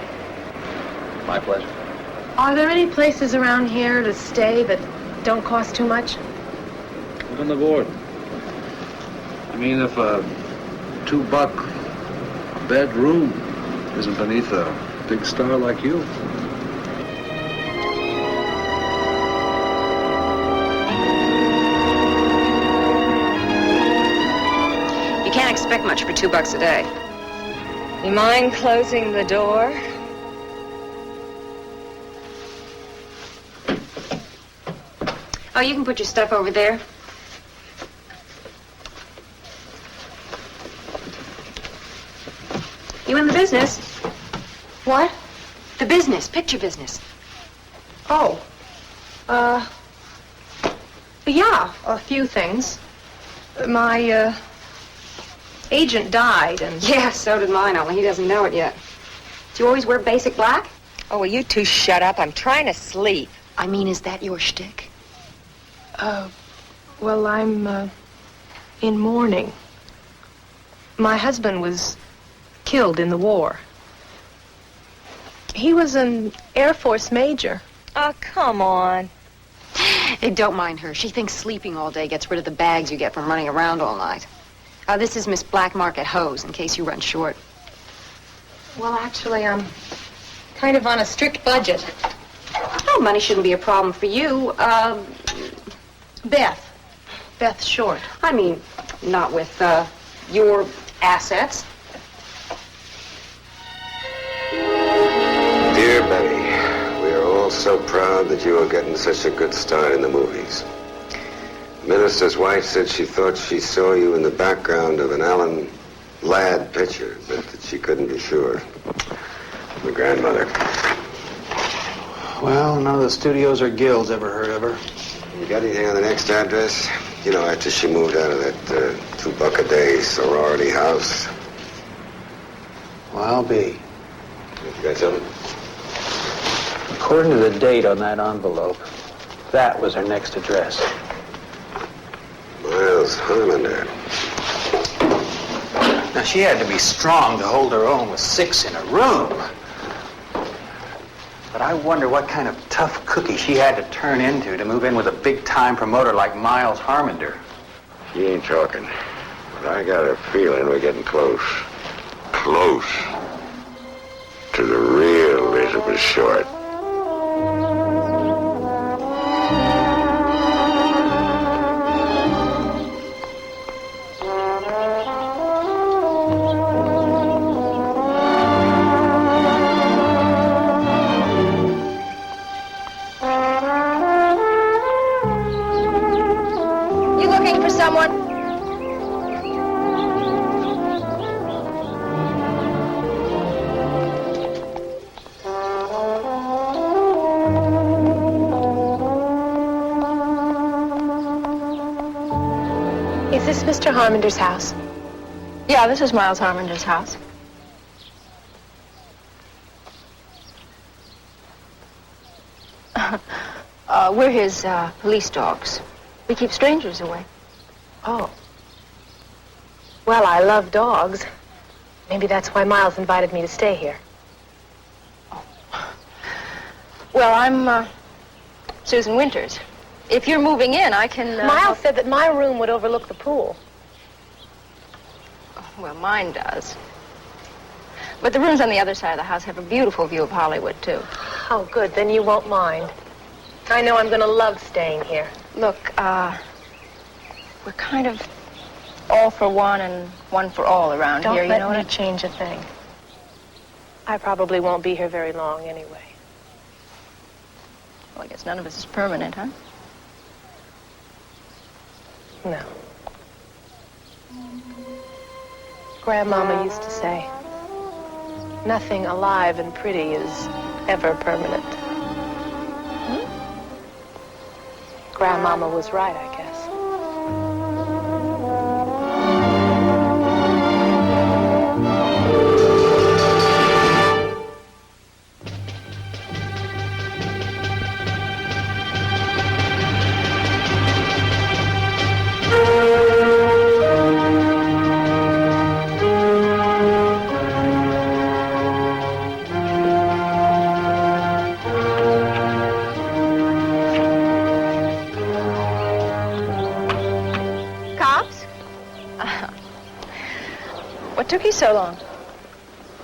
My pleasure. Are there any places around here to stay that don't cost too much? Look on the board. I mean, if a $2 bedroom isn't beneath a big star like you. You can't expect much for $2 a day. You mind closing the door? Oh, you can put your stuff over there. You in the business? What? The business, picture business. Oh. Yeah, a few things. My, agent died and... Yeah, so did mine, only he doesn't know it yet. Do you always wear basic black? Oh, will you two shut up? I'm trying to sleep. I mean, is that your shtick? Well, I'm, in mourning. My husband was killed in the war. He was an Air Force major. Oh, come on. Hey, don't mind her. She thinks sleeping all day gets rid of the bags you get from running around all night. This is Miss Black Market Hose, in case you run short. Well, actually, I'm kind of on a strict budget. Oh, money shouldn't be a problem for you. Beth Short. I mean, not with, your assets. Dear Betty, we are all so proud that you are getting such a good start in the movies. The minister's wife said she thought she saw you in the background of an Alan Ladd picture, but that she couldn't be sure. My grandmother. Well, none of the studios or guilds ever heard of her. You got anything on the next address? You know, after she moved out of that $2 a day sorority house. Well, I'll be. You got something? According to the date on that envelope, that was her next address. Miles Harmonder. Now, she had to be strong to hold her own with 6 in a room. But I wonder what kind of tough cookie she had to turn into to move in with a big-time promoter like Miles Harmonder. She ain't talking. But I got a feeling we're getting close. Close. To the real Elizabeth Short. Is this Mr. Harmonder's house? Yeah, this is Miles Harmonder's house. We're his police dogs. We keep strangers away. Oh. Well, I love dogs. Maybe that's why Miles invited me to stay here. Well, I'm Susan Winters. If you're moving in, I can... Miles said that my room would overlook the pool. Well, mine does. But the rooms on the other side of the house have a beautiful view of Hollywood, too. Oh, good. Then you won't mind. I know I'm going to love staying here. Look, we're kind of all for one and one for all around Don't here, you let know me what I... change a thing. I probably won't be here very long anyway. Well, I guess none of us is permanent, huh? No. Grandmama used to say, nothing alive and pretty is ever permanent. Grandmama was right, I guess. What took you so long?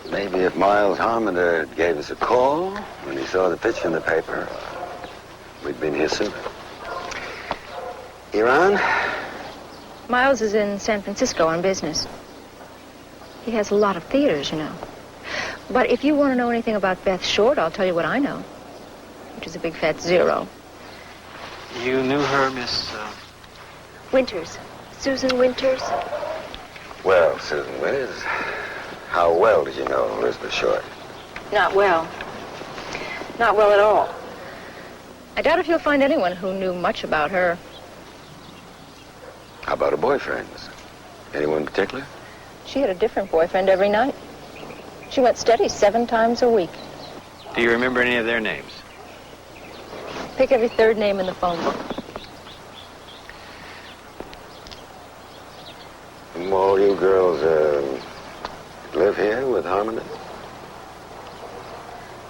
Maybe if Miles Harmonder gave us a call when he saw the picture in the paper, we'd been here sooner. Iran? Miles is in San Francisco on business. He has a lot of theaters, you know. But if you want to know anything about Beth Short, I'll tell you what I know, which is a big fat zero. You knew her, Miss... Winters. Susan Winters. Well, Susan Winters, how well did you know Elizabeth Short? Not well. Not well at all. I doubt if you'll find anyone who knew much about her. How about her boyfriends? Anyone in particular? She had a different boyfriend every night. She went steady 7 times a week. Do you remember any of their names? Pick every third name in the phone book. All you girls live here with Harmony?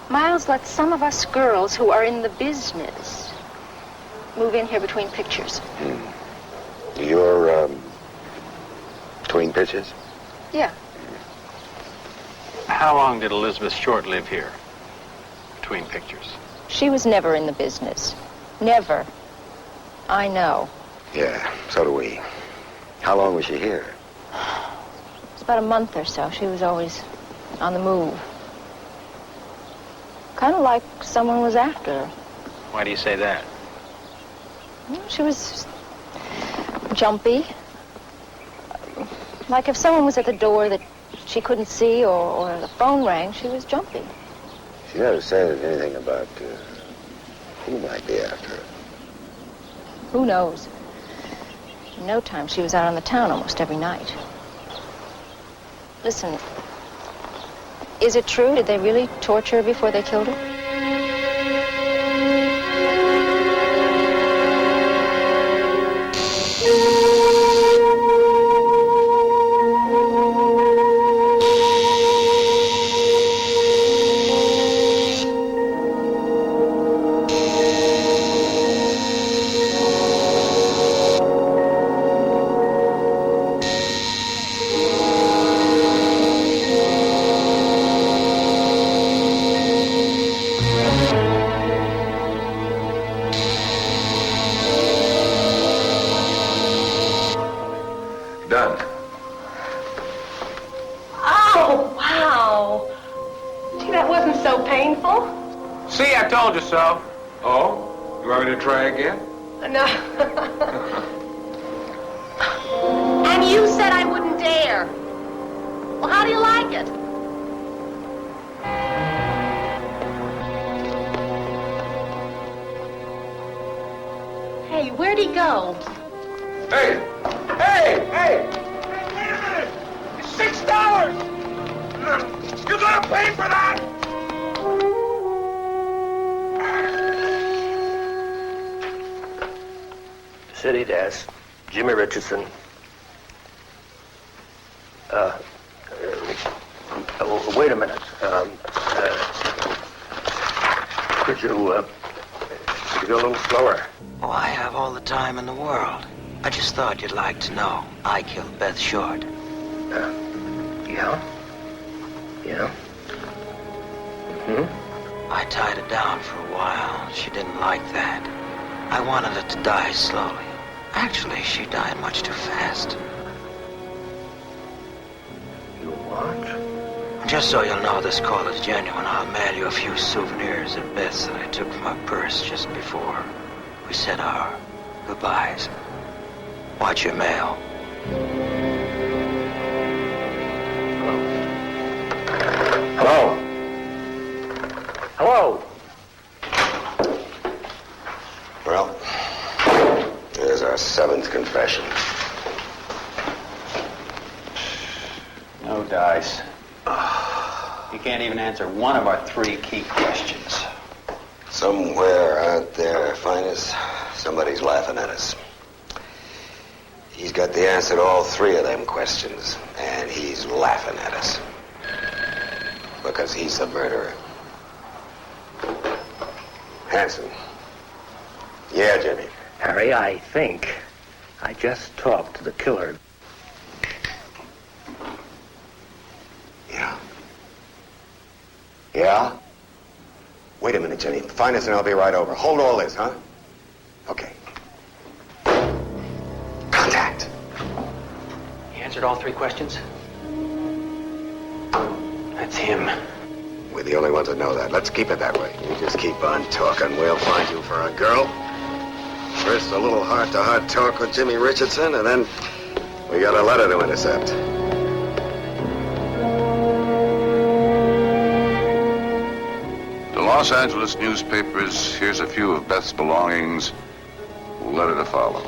Miles lets some of us girls who are in the business move in here between pictures. You're between pictures? Yeah. How long did Elizabeth Short live here? Between pictures. She was never in the business. Never. I know. Yeah, so do we. How long was she here? It was about a month or so. She was always on the move. Kind of like someone was after her. Why do you say that? She was jumpy. Like if someone was at the door that she couldn't see or the phone rang, she was jumpy. She never said anything about who might be after her. Who knows? In no time, she was out on the town almost every night. Listen, is it true? Did they really torture her before they killed her? Done. Oh, wow. Gee, that wasn't so painful. See, I told you so. Oh? You want me to try again? No. And you said I wouldn't dare. Well, how do you like it? Hey, where'd he go? Hey! Hey! Hey! Wait a minute! It's $6! You're gonna pay for that! City desk, Jimmy Richardson. Wait a minute. Could you go a little slower? Oh, I have all the time in the world. I just thought you'd like to know. I killed Beth Short. Yeah? Yeah? I tied her down for a while. She didn't like that. I wanted her to die slowly. Actually, she died much too fast. You what? Just so you'll know this call is genuine, I'll mail you a few souvenirs of Beth's that I took from her purse just before we said our goodbyes. Watch your mail. Hello? Hello? Well, there's our 7th confession. No dice. You can't even answer one of our 3 key questions. Somewhere out there, Finest, somebody's laughing at us. He's got the answer to all 3 of them questions, and he's laughing at us. Because he's the murderer. Hanson. Yeah, Jimmy. Harry, I think I just talked to the killer. Yeah? Yeah? Wait a minute, Jimmy. Finest and I'll be right over. Hold all this, huh? Okay. Contact. He answered all 3 questions? That's him. We're the only ones that know that. Let's keep it that way. You just keep on talking. We'll find you for a girl. First, a little heart-to-heart talk with Jimmy Richardson, and then we got a letter to intercept. The Los Angeles newspapers, here's a few of Beth's belongings. Letter to follow.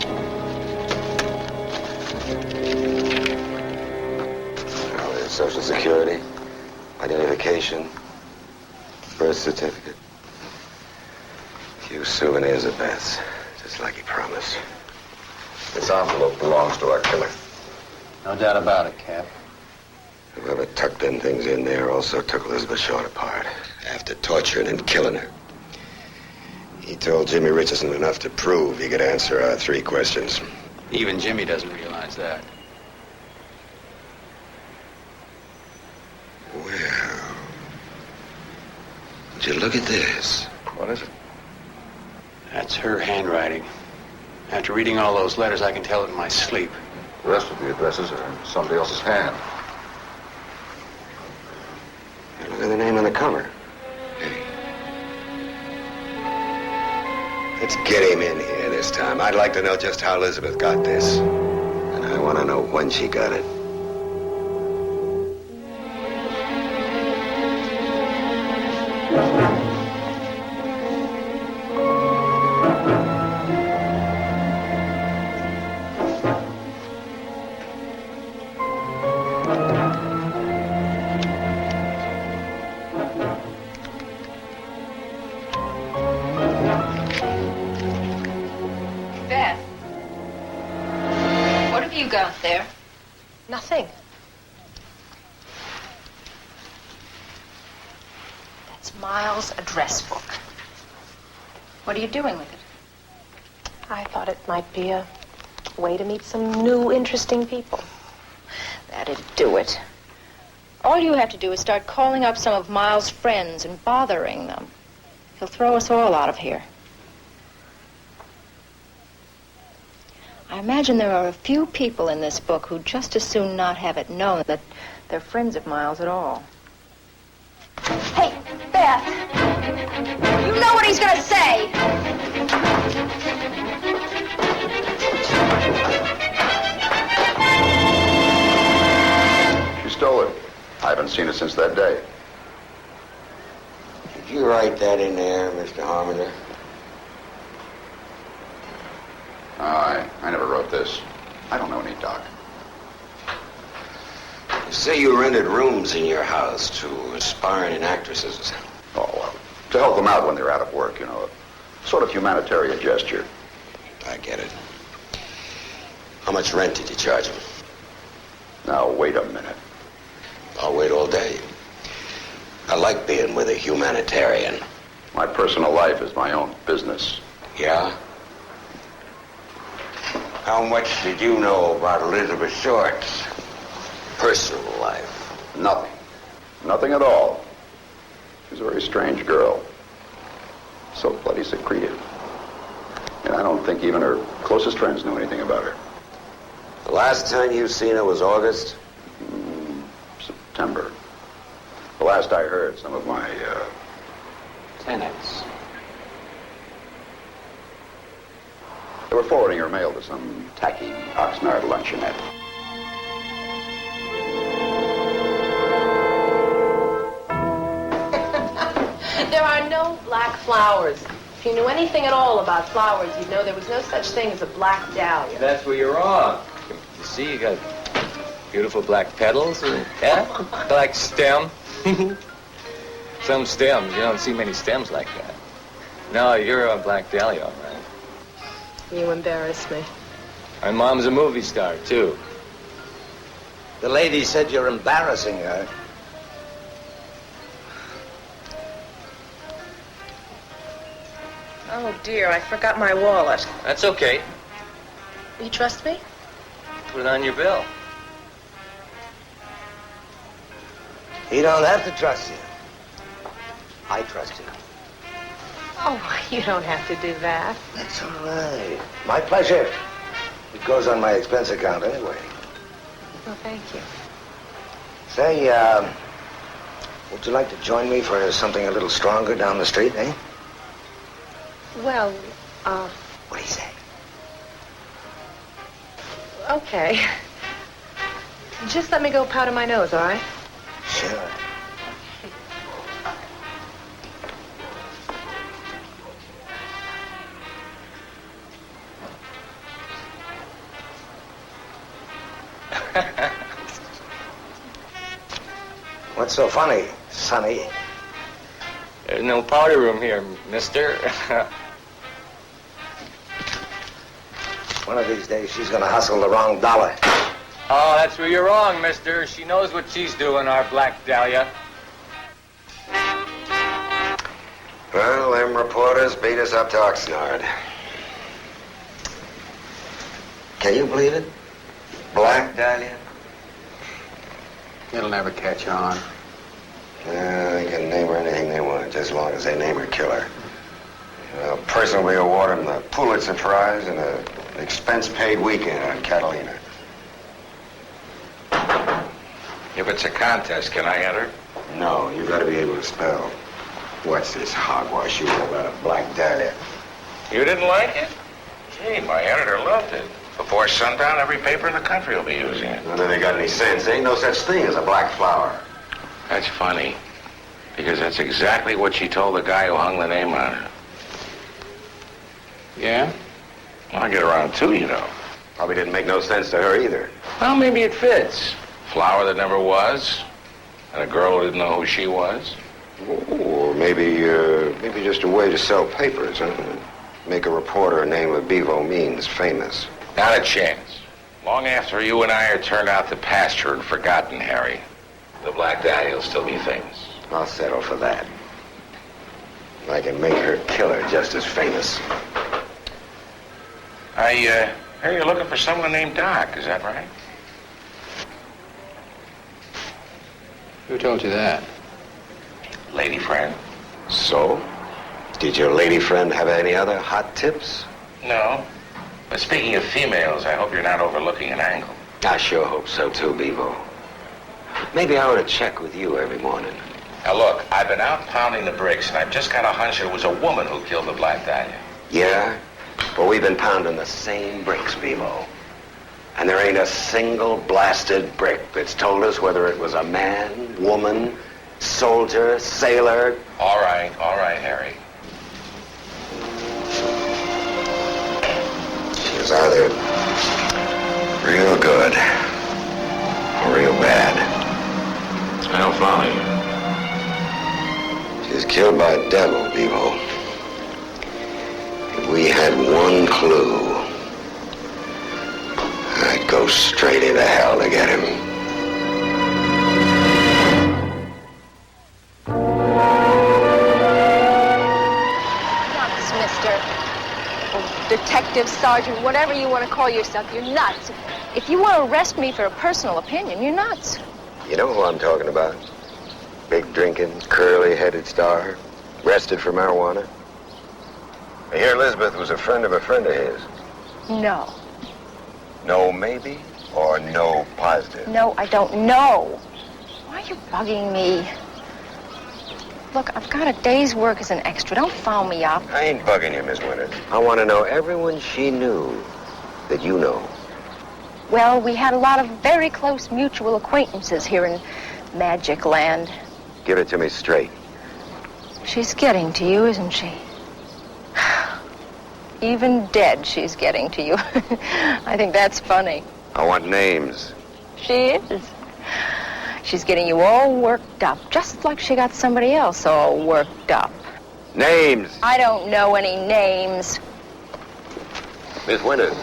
Well, there's Social Security, identification, birth certificate. A few souvenirs of Beth's, just like he promised. This envelope belongs to our killer. No doubt about it, Cap. Whoever tucked them things in there also took Elizabeth Short apart after torturing and killing her. He told Jimmy Richardson enough to prove he could answer our 3 questions. Even Jimmy doesn't realize that. Well, would you look at this? What is it? That's her handwriting. After reading all those letters, I can tell it in my sleep. The rest of the addresses are in somebody else's hand. Hey, look at the name on the cover. Hey. Let's get him in here this time. I'd like to know just how Elizabeth got this. And I want to know when she got it. Beth, what have you got there? Nothing. That's Miles' address book. What are you doing with it? I thought it might be a way to meet some new, interesting people. That'd do it. All you have to do is start calling up some of Miles' friends and bothering them. He'll throw us all out of here. I imagine there are a few people in this book who'd just as soon not have it known that they're friends of Miles at all. Hey, Beth! You know what he's gonna say! She stole it. I haven't seen it since that day. Did you write that in there, Mr. Harmonder? I never wrote this. I don't know any Doc. You say you rented rooms in your house to aspiring actresses. Oh, well, to help them out when they're out of work, you know. A sort of humanitarian gesture. I get it. How much rent did you charge them? Now, wait a minute. I'll wait all day. I like being with a humanitarian. My personal life is my own business. Yeah? How much did you know about Elizabeth Short's personal life? Nothing. Nothing at all. She's a very strange girl. So bloody secretive. And I don't think even her closest friends know anything about her. The last time you seen her was August? September. The last I heard, some of my, tenants. They were forwarding her mail to some tacky Oxnard luncheonette. There are no black flowers. If you knew anything at all about flowers, you'd know there was no such thing as a black dahlia. That's where you're wrong. You see, you got beautiful black petals and, yeah, black stem. Some stems, you don't see many stems like that. No, you're a black dahlia, all right. You embarrass me. My mom's a movie star, too. The lady said you're embarrassing her. Oh, dear, I forgot my wallet. That's okay. You trust me? Put it on your bill. He don't have to trust you. I trust you. Oh, you don't have to do that. That's all right. My pleasure. It goes on my expense account anyway. Well, thank you. Say, would you like to join me for something a little stronger down the street, eh? Well, What do you say? Okay. Just let me go powder my nose, all right? Sure. What's so funny, Sonny? There's no powder room here, mister. One of these days, she's gonna hustle the wrong dollar. Oh, that's where you're wrong, mister. She knows what she's doing, our black dahlia. Well, them reporters beat us up to Oxnard. Can you believe it? Black Dahlia? It'll never catch on. They can name her anything they want, just as long as they name her killer. I'll personally award them the Pulitzer Prize and an expense-paid weekend on Catalina. If it's a contest, can I enter? No, you gotta be able to spell. What's this hogwash you know about a Black Dahlia? You didn't like it? Gee, my editor loved it. Before sundown, every paper in the country will be using it. None of they got any sense. There ain't no such thing as a black flower. That's funny, because that's exactly what she told the guy who hung the name on her. Yeah? Well, I get around too, you know. Probably didn't make no sense to her either. Well, maybe it fits. Flower that never was, and a girl who didn't know who she was. Or maybe just a way to sell papers, huh? Make a reporter a name of Bevo Means famous. Not a chance. Long after you and I are turned out to pasture and forgotten, Harry, the Black Dahlia will still be famous. I'll settle for that. I can make her killer just as famous. I hear you're looking for someone named Doc, is that right? Who told you that? Lady friend? So? Did your lady friend have any other hot tips? No. But speaking of females, I hope you're not overlooking an angle. I sure hope so too, Bevo. Maybe I ought to check with you every morning. Now look, I've been out pounding the bricks, and I've just got a hunch it was a woman who killed the Black Dahlia. Yeah? Well, we've been pounding the same bricks, Bevo. And there ain't a single blasted brick that's told us whether it was a man, woman, soldier, sailor. All right, Harry. She was either real good or real bad. I don't follow you. She was killed by a devil, Bevo. If we had one clue, I'd go straight into hell to get him. Nuts, mister. Oh, detective, sergeant, whatever you want to call yourself, you're nuts. If you want to arrest me for a personal opinion, you're nuts. You know who I'm talking about? Big drinking, curly-headed star. Arrested for marijuana. I hear Elizabeth was a friend of his. No. No maybe? Or no positive? No, I don't know. Why are you bugging me? Look, I've got a day's work as an extra. Don't foul me up. I ain't bugging you, Miss Winters. I want to know everyone she knew that you know. Well, we had a lot of very close mutual acquaintances here in Magic Land. Give it to me straight. She's getting to you, isn't she? Even dead, she's getting to you. I think that's funny. I want names. She is. She's getting you all worked up, just like she got somebody else all worked up. Names. I don't know any names. Miss Winters.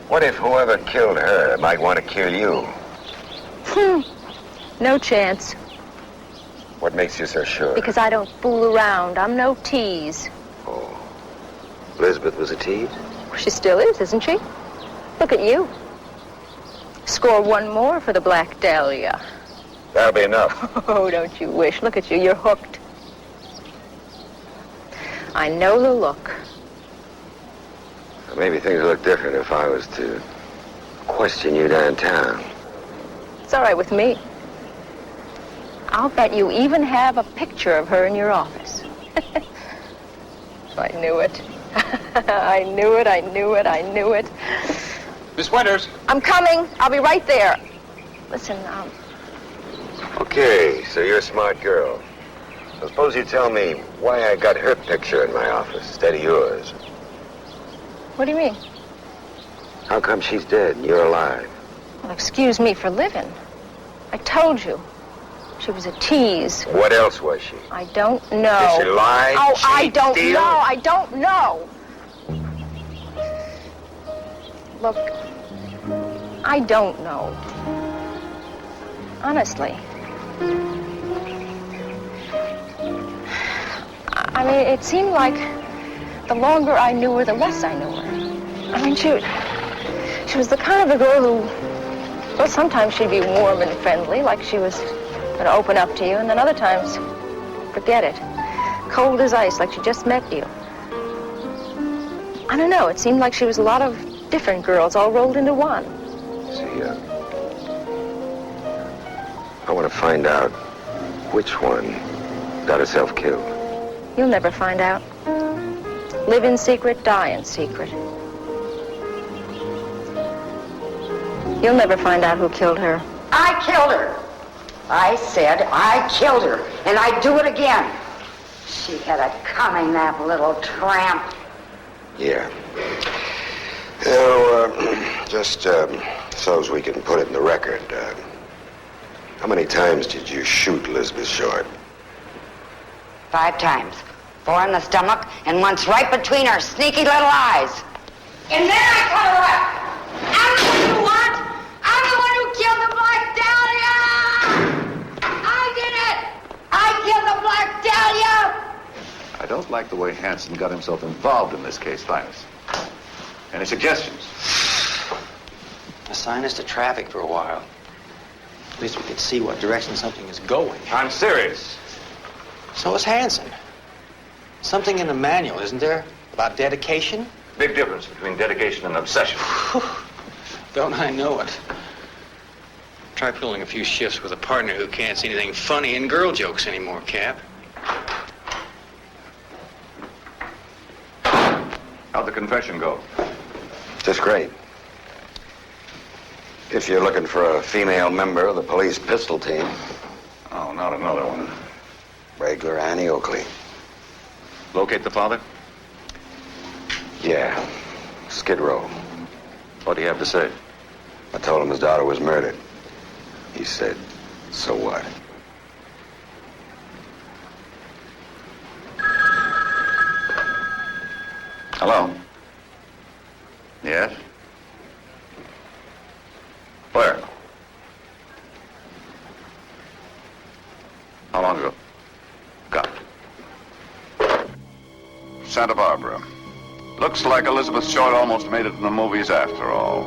What if whoever killed her might want to kill you? No chance. What makes you so sure? Because I don't fool around. I'm no tease. Oh. Elizabeth was a tease? She still is, isn't she? Look at you. Score one more for the Black Dahlia. That'll be enough. Oh, don't you wish. Look at you. You're hooked. I know the look. Maybe things would look different if I was to question you downtown. It's all right with me. I'll bet you even have a picture of her in your office. I knew it. I knew it, I knew it, I knew it. Miss Winters. I'm coming. I'll be right there. Listen, Okay, so you're a smart girl. So suppose you tell me why I got her picture in my office instead of yours. what do you mean? How come she's dead and you're alive? Well, excuse me for living. I told you. She was a tease. What else was she? I don't know. Did she lie? Oh, Cheat, I don't steal? know. I don't know. Look, I don't know. Honestly. I mean, it seemed like the longer I knew her, the less I knew her. I mean, she was the kind of a girl who, well, sometimes she'd be warm and friendly, like she was going to open up to you, and then other times, forget it. Cold as ice, like she just met you. I don't know, it seemed like she was a lot of different girls all rolled into one. See, I want to find out which one got herself killed. You'll never find out. Live in secret, die in secret. You'll never find out who killed her. I killed her. I said I killed her, and I'd do it again. She had it coming, that little tramp. Yeah. Just so as we can put it in the record, how many times did you shoot Elizabeth Short? 5 times. 4 in the stomach, and once right between her sneaky little eyes. And then I cut her up. I'm the one who what? I'm the one who killed the Black Dahlia! I did it! I killed the Black Dahlia! I don't like the way Hanson got himself involved in this case, Linus. Any suggestions? Assign us to traffic for a while. At least we could see what direction something is going. I'm serious. So is Hanson. Something in the manual, isn't there? About dedication? Big difference between dedication and obsession. Don't I know it? Try pulling a few shifts with a partner who can't see anything funny in girl jokes anymore, Cap. How'd the confession go? Just great. If you're looking for a female member of the police pistol team. Oh, not another one. Regular Annie Oakley. Locate the father? Yeah. Skid Row. What do you have to say? I told him his daughter was murdered. He said, so what? Hello? Yes? Where? How long ago? Got it. Santa Barbara. Looks like Elizabeth Short almost made it in the movies after all.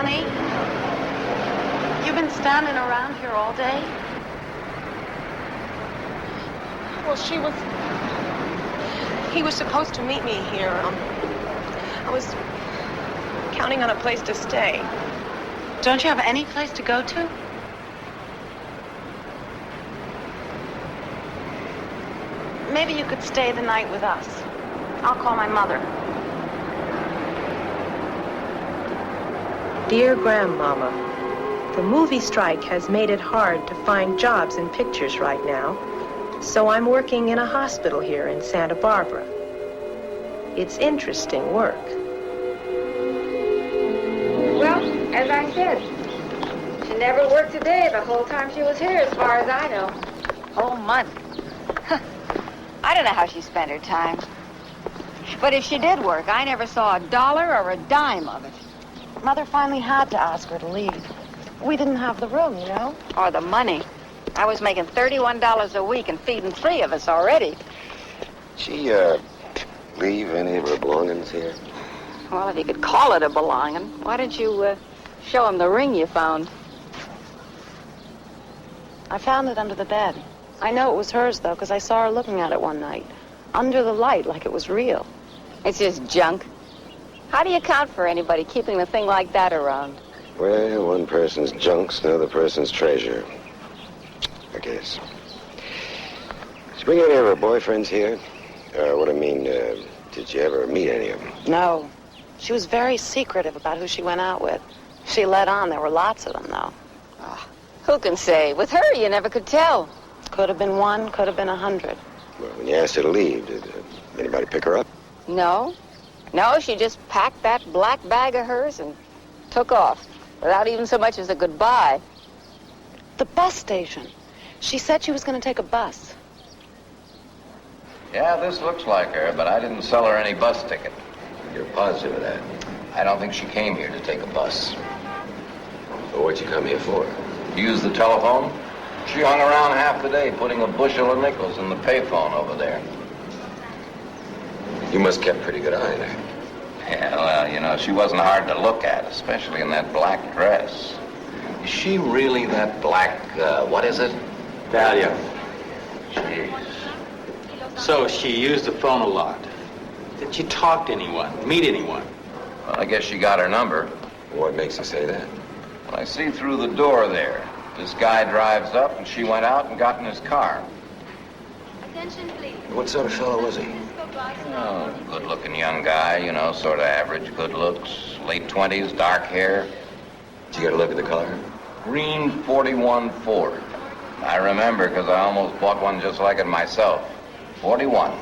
Honey, you've been standing around here all day? Well, he was supposed to meet me here. I was counting on a place to stay. Don't you have any place to go to? Maybe you could stay the night with us. I'll call my mother. Dear Grandmama, the movie strike has made it hard to find jobs in pictures right now, so I'm working in a hospital here in Santa Barbara. It's interesting work. Well, as I said, she never worked a day the whole time she was here, as far as I know. Whole month. I don't know how she spent her time. But if she did work, I never saw a dollar or a dime of it. Mother finally had to ask her to leave. We didn't have the room, you know? Or the money. I was making $31 a week and feeding 3 of us already. She, leave any of her belongings here? Well, if you could call it a belonging, why didn't you, show him the ring you found? I found it under the bed. I know it was hers, though, because I saw her looking at it one night. Under the light, like it was real. It's just junk. How do you account for anybody keeping a thing like that around? Well, one person's junk's another person's treasure, I guess. Did you bring any of her boyfriends here? Did you ever meet any of them? No. She was very secretive about who she went out with. She let on there were lots of them, though. Oh, who can say? With her, you never could tell. Could have been 1, could have been 100. Well, when you asked her to leave, did anybody pick her up? No. No, she just packed that black bag of hers and took off without even so much as a goodbye. The bus station. She said she was going to take a bus. Yeah, this looks like her, but I didn't sell her any bus ticket. You're positive of that? I don't think she came here to take a bus. So what'd you come here for? Use the telephone? She hung around half the day putting a bushel of nickels in the payphone over there. You must have kept pretty good eye on her. Yeah, well, you know, she wasn't hard to look at, especially in that black dress. Is she really that black, what is it? Dahlia. Jeez. So she used the phone a lot. Did she talk to anyone, meet anyone? Well, I guess she got her number. What makes you say that? Well, I see through the door there. This guy drives up, and she went out and got in his car. Attention, please. What sort of fellow was he? Oh, good-looking young guy, you know, sort of average good looks. Late 20s, dark hair. Did you get a look at the car? Green 41 Ford. I remember because I almost bought one just like it myself. 41.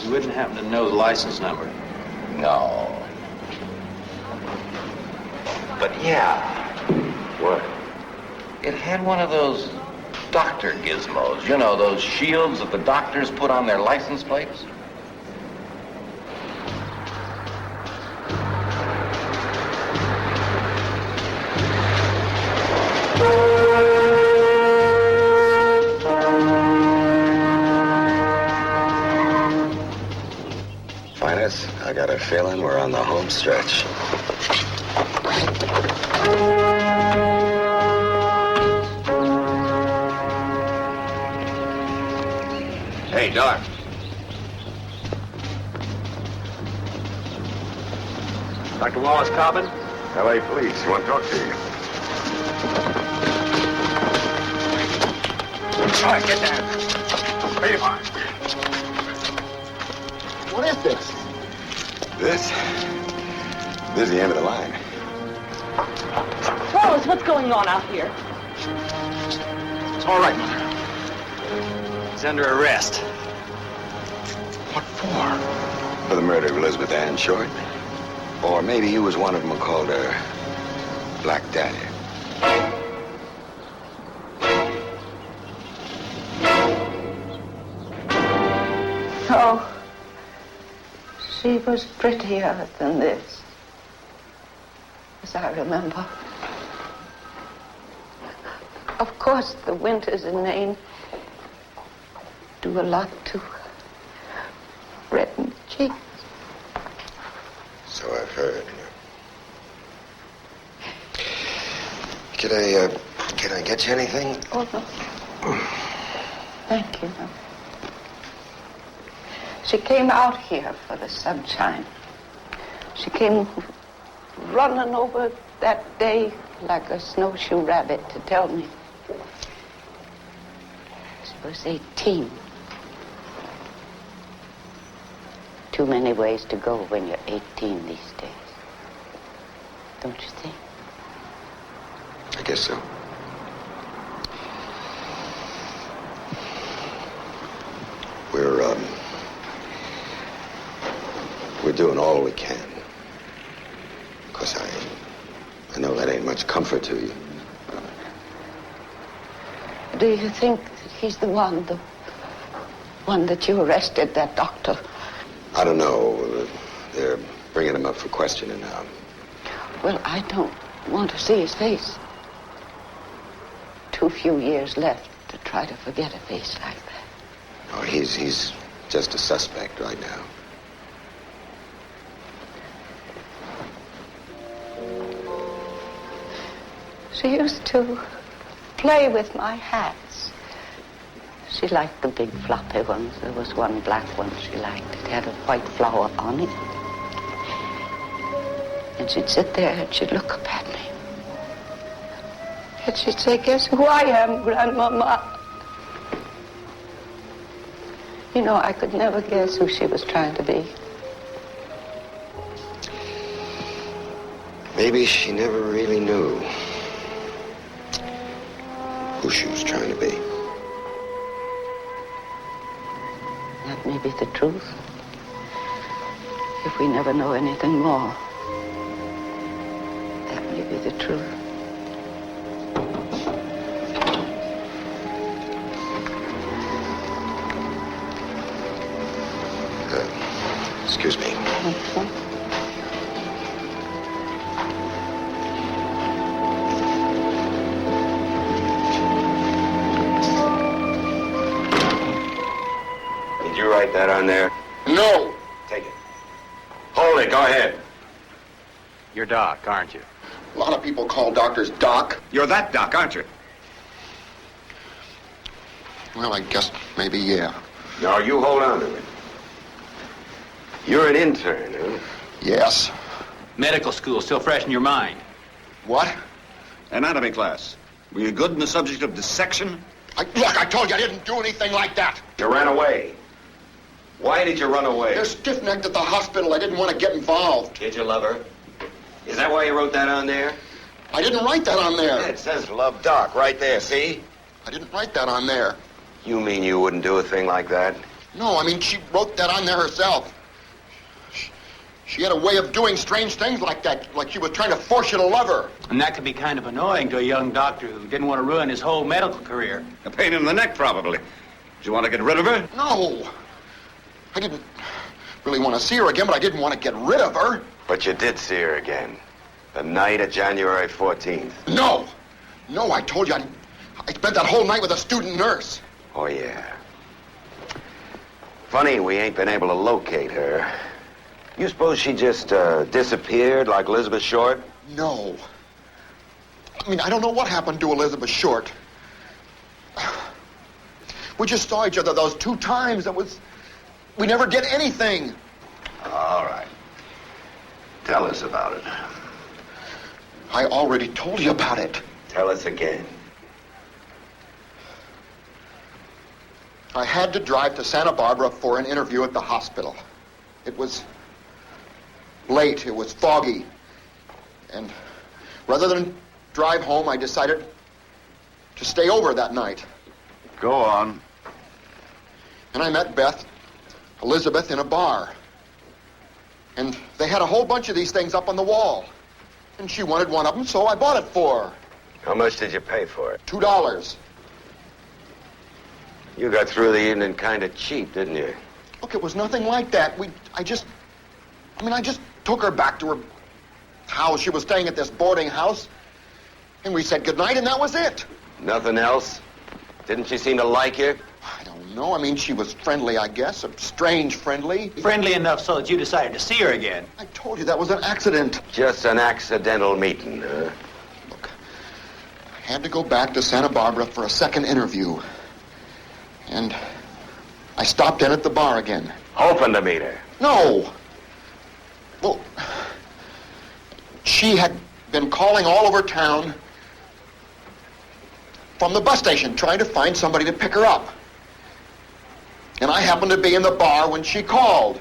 You wouldn't happen to know the license number? No. But yeah. What? It had one of those doctor gizmos. You know, those shields that the doctors put on their license plates? Finest, I got a feeling we're on the home stretch. Hey, Doc. Dr. Wallace Cobbin? LA Police, want to talk to you. All right, get down. Where you are? What is this? This is the end of the line. Wallace, what's going on out here? It's all right, Mother. He's under arrest. What for? For the murder of Elizabeth Ann Short. Or maybe he was one of them who called her Black Dahlia. Oh, she was prettier than this, as I remember. Of course, the winters in Maine do a lot to redden the cheeks. So I've heard. Can I get you anything? Oh, no. Thank you. No. She came out here for the sunshine. She came running over that day like a snowshoe rabbit to tell me. She was 18. Too many ways to go when you're 18 these days. Don't you think? I guess so. We're doing all we can. Of course, I know that ain't much comfort to you. Do you think that he's the one that you arrested, that doctor? I don't know. They're bringing him up for questioning now. Well, I don't want to see his face. Too few years left to try to forget a face like that. Oh, he's just a suspect right now. She used to play with my hats. She liked the big floppy ones. There was one black one she liked. It had a white flower on it. And she'd sit there and she'd look up at me. And she'd say, "Guess who I am, Grandmama?" You know, I could never guess who she was trying to be. Maybe she never really knew who she was trying to be. That may be the truth. If we never know anything more, that may be the truth. Excuse me. Okay. Did you write that on there? No. Take it. Hold it. Go ahead. You're Doc, aren't you? A lot of people call doctors Doc. You're that Doc, aren't you? Well, I guess maybe, yeah. No, you hold on to it. You're an intern, huh? Yes. Medical school still fresh in your mind. What? Anatomy class. Were you good in the subject of dissection? Look, I told you I didn't do anything like that. You ran away. Why did you run away? They're stiff-necked at the hospital. I didn't want to get involved. Did you love her? Is that why you wrote that on there? I didn't write that on there. Yeah, it says Love Doc right there, see? I didn't write that on there. You mean you wouldn't do a thing like that? No, I mean, she wrote that on there herself. She had a way of doing strange things like that, like she was trying to force you to love her. And that could be kind of annoying to a young doctor who didn't want to ruin his whole medical career. A pain in the neck, probably. Did you want to get rid of her? No. I didn't really want to see her again, but I didn't want to get rid of her. But you did see her again. The night of January 14th. No. No, I told you, I spent that whole night with a student nurse. Oh, yeah. Funny we ain't been able to locate her. You suppose she just disappeared like Elizabeth Short? No. I mean, I don't know what happened to Elizabeth Short. We just saw each other those 2 times. We never did anything. All right. Tell us about it. I already told you about it. Tell us again. I had to drive to Santa Barbara for an interview at the hospital. It was late. It was foggy. And rather than drive home, I decided to stay over that night. Go on. And I met Elizabeth, in a bar. And they had a whole bunch of these things up on the wall. And she wanted one of them, so I bought it for her. How much did you pay for it? $2. You got through the evening kind of cheap, didn't you? Look, it was nothing like that. I just took her back to her house. She was staying at this boarding house. And we said goodnight, and that was it. Nothing else? Didn't she seem to like you? I don't know. I mean, she was friendly, I guess. A strange friendly. Friendly enough so that you decided to see her again. I told you that was an accident. Just an accidental meeting, huh? Look, had to go back to Santa Barbara for a second interview. And I stopped in at the bar again. Hoping to meet her. No. Well, she had been calling all over town from the bus station trying to find somebody to pick her up. And I happened to be in the bar when she called.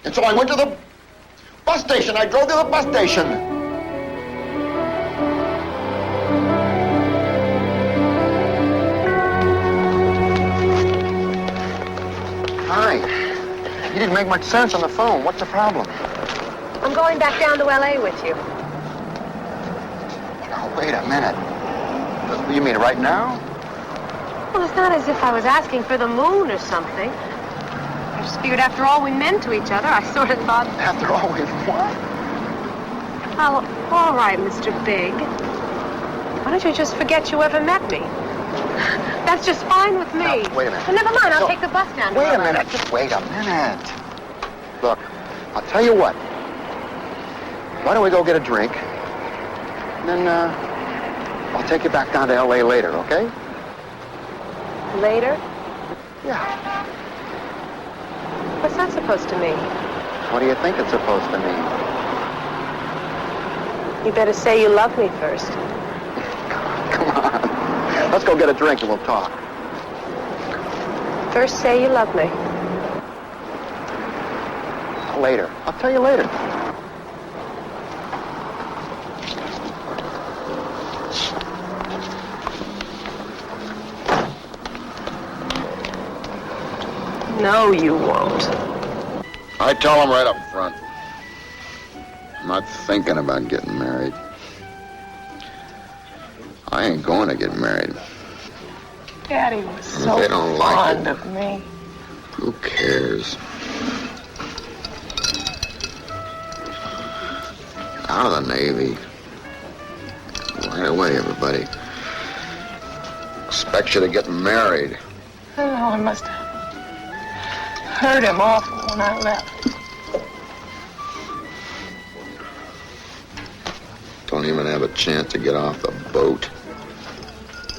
And so I went to the bus station. I drove to the bus station. Hi. You didn't make much sense on the phone. What's the problem? I'm going back down to L.A. with you. Oh, wait a minute. You mean right now? Well, it's not as if I was asking for the moon or something. I just figured after all we meant to each other, I sort of thought... After all we what? Well, all right, Mr. Big. Why don't you just forget you ever met me? That's just fine with me. Now, wait a minute. Well, never mind, I'll take the bus down. Wait a minute. Just wait a minute. Look, I'll tell you what. Why don't we go get a drink? And then, I'll take you back down to L.A. later, okay? Later? Yeah. What's that supposed to mean? What do you think it's supposed to mean? You better say you love me first. Come on. Let's go get a drink and we'll talk. First say you love me. Later. I'll tell you later. No, you won't. I tell them right up front. I'm not thinking about getting married. I ain't going to get married. Daddy was If so they don't like fond it, of me. Who cares? Out of the Navy. Right away, everybody. Expect you to get married. I know I must have hurt him awful when I left. Don't even have a chance to get off the boat.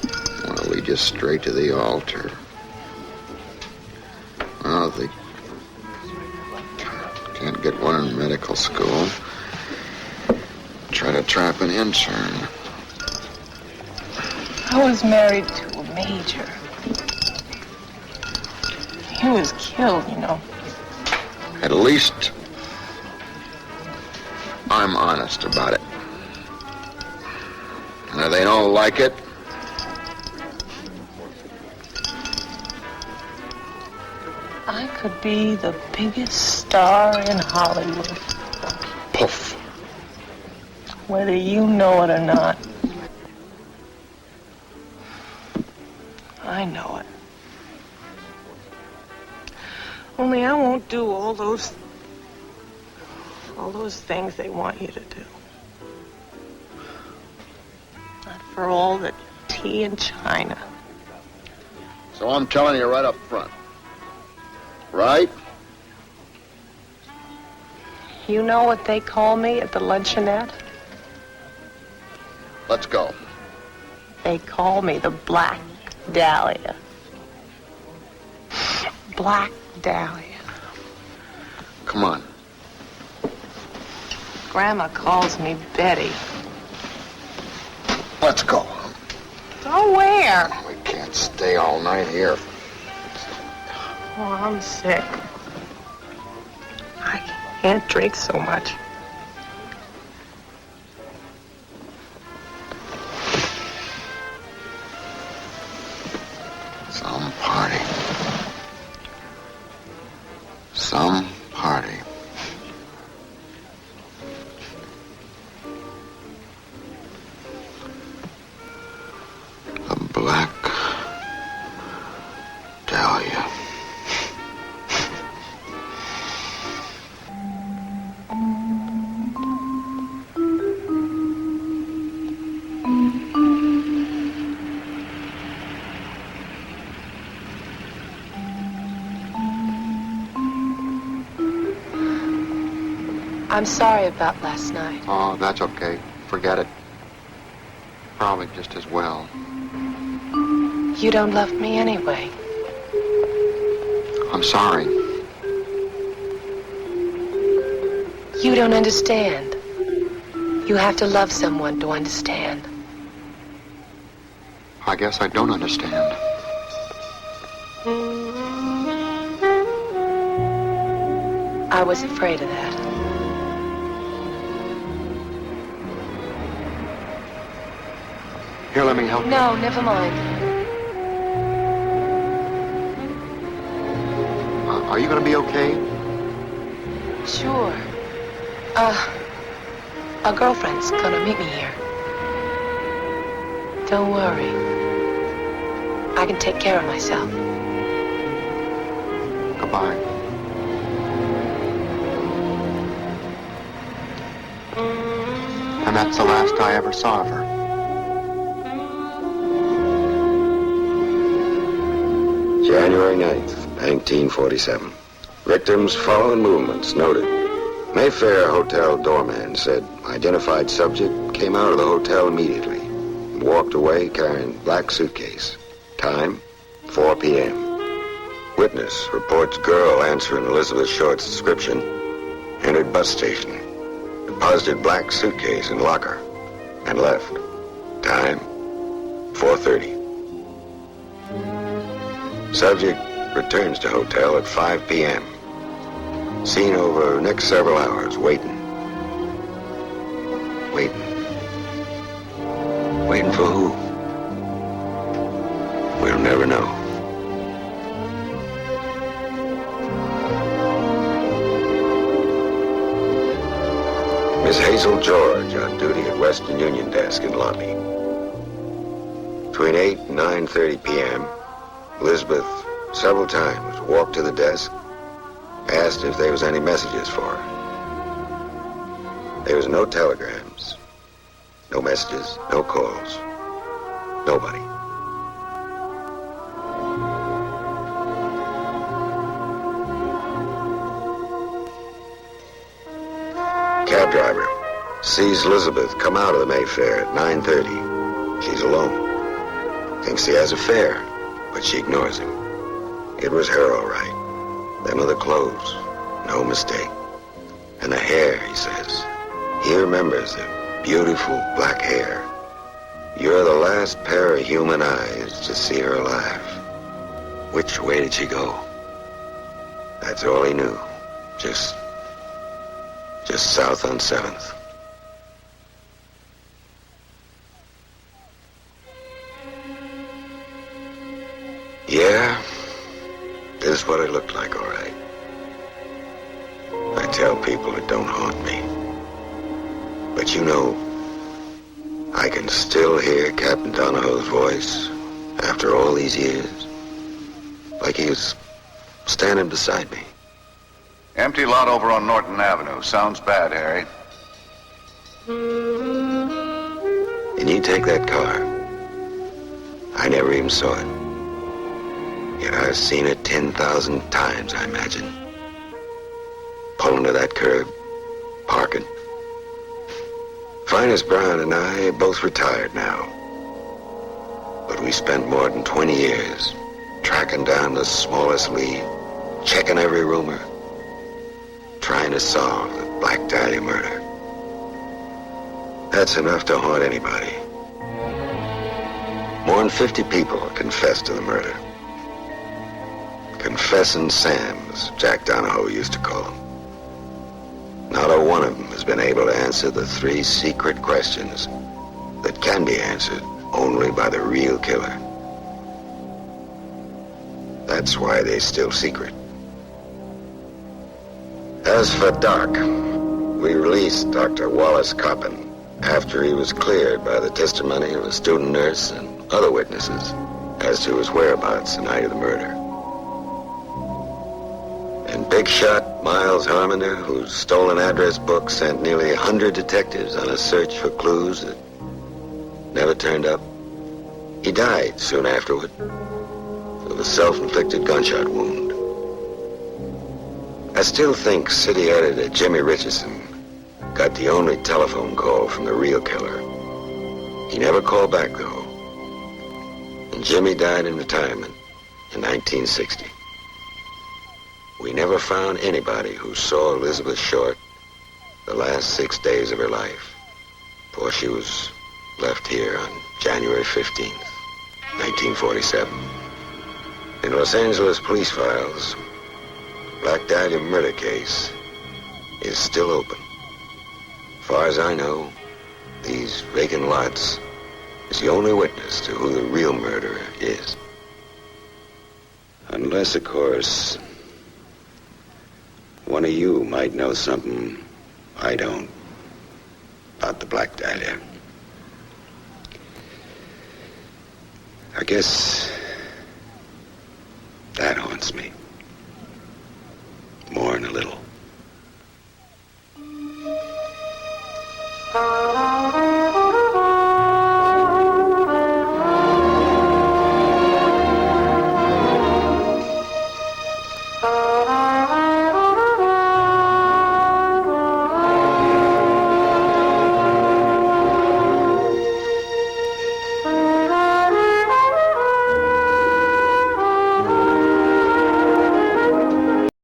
I want to lead you straight to the altar. Well, they can't get one in medical school. Try to trap an intern. I was married to a major. He was killed, you know. At least I'm honest about it. And if they don't like it, I could be the biggest star in Hollywood. poof. Whether you know it or not. I know it. Only I won't do all those things they want you to do. Not for all the tea in China. So I'm telling you right up front. Right? You know what they call me at the luncheonette? Let's go. They call me the Black Dahlia. Black Dahlia. Come on. Grandma calls me Betty. Let's go. Go where? We can't stay all night here. Oh, I'm sick. I can't drink so much. Some party. Some party. The Black Dahlia. I'm sorry about last night. Oh, that's okay. Forget it. Probably just as well. You don't love me anyway. I'm sorry. You don't understand. You have to love someone to understand. I guess I don't understand. I was afraid of that. Here, let me help you. No, never mind. Are you going to be okay? Sure. A girlfriend's gonna meet me here. Don't worry. I can take care of myself. Goodbye. And that's the last I ever saw of her. January 9th, 1947. Victims' following movements noted. Mayfair Hotel doorman said identified subject came out of the hotel immediately and walked away carrying black suitcase. Time, 4 p.m. Witness reports girl answering Elizabeth Short's description entered bus station, deposited black suitcase in locker, and left. Time, 4:30. Subject returns to hotel at 5 p.m. Seen over next several hours, waiting. Waiting for who? We'll never know. Miss Hazel George on duty at Western Union desk in Lotley. Between 8 and 9:30 p.m., Elizabeth several times walked to the desk, asked if there was any messages for her. There was no telegrams, no messages, no calls, nobody. Cab driver sees Elizabeth come out of the Mayfair at 9:30. She's alone. Thinks he has a fare, but she ignores him. It was her, all right. Them are the clothes, no mistake. And the hair, he says. He remembers the beautiful black hair. You're the last pair of human eyes to see her alive. Which way did she go? That's all he knew. Just south on 7th. Yeah, this is what it looked like, all right. I tell people it don't haunt me. But you know, I can still hear Captain Donahoe's voice after all these years. Like he was standing beside me. Empty lot over on Norton Avenue. Sounds bad, Harry. And you take that car. I never even saw it. Yet I've seen it 10,000 times, I imagine. Pulling to that curb, parking. Finest Brown and I both retired now. But we spent more than 20 years tracking down the smallest lead, checking every rumor, trying to solve the Black Dahlia murder. That's enough to haunt anybody. More than 50 people confessed to the murder. Confessing Sams, Jack Donahoe used to call him. Not a one of them has been able to answer the 3 secret questions that can be answered only by the real killer. That's why they're still secret. As for Doc, we released Dr. Wallace Coppin after he was cleared by the testimony of a student nurse and other witnesses as to his whereabouts the night of the murder. And big shot Miles Harmonder, whose stolen address book sent nearly 100 detectives on a search for clues that never turned up, he died soon afterward of a self-inflicted gunshot wound. I still think city editor Jimmy Richardson got the only telephone call from the real killer. He never called back, though. And Jimmy died in retirement in 1960. We never found anybody who saw Elizabeth Short the last 6 days of her life, before she was left here on January 15th, 1947. In Los Angeles police files, Black Dahlia murder case is still open. As far as I know, these vacant lots is the only witness to who the real murderer is. Unless, of course, one of you might know something I don't about the Black Dahlia. I guess that haunts me more than a little.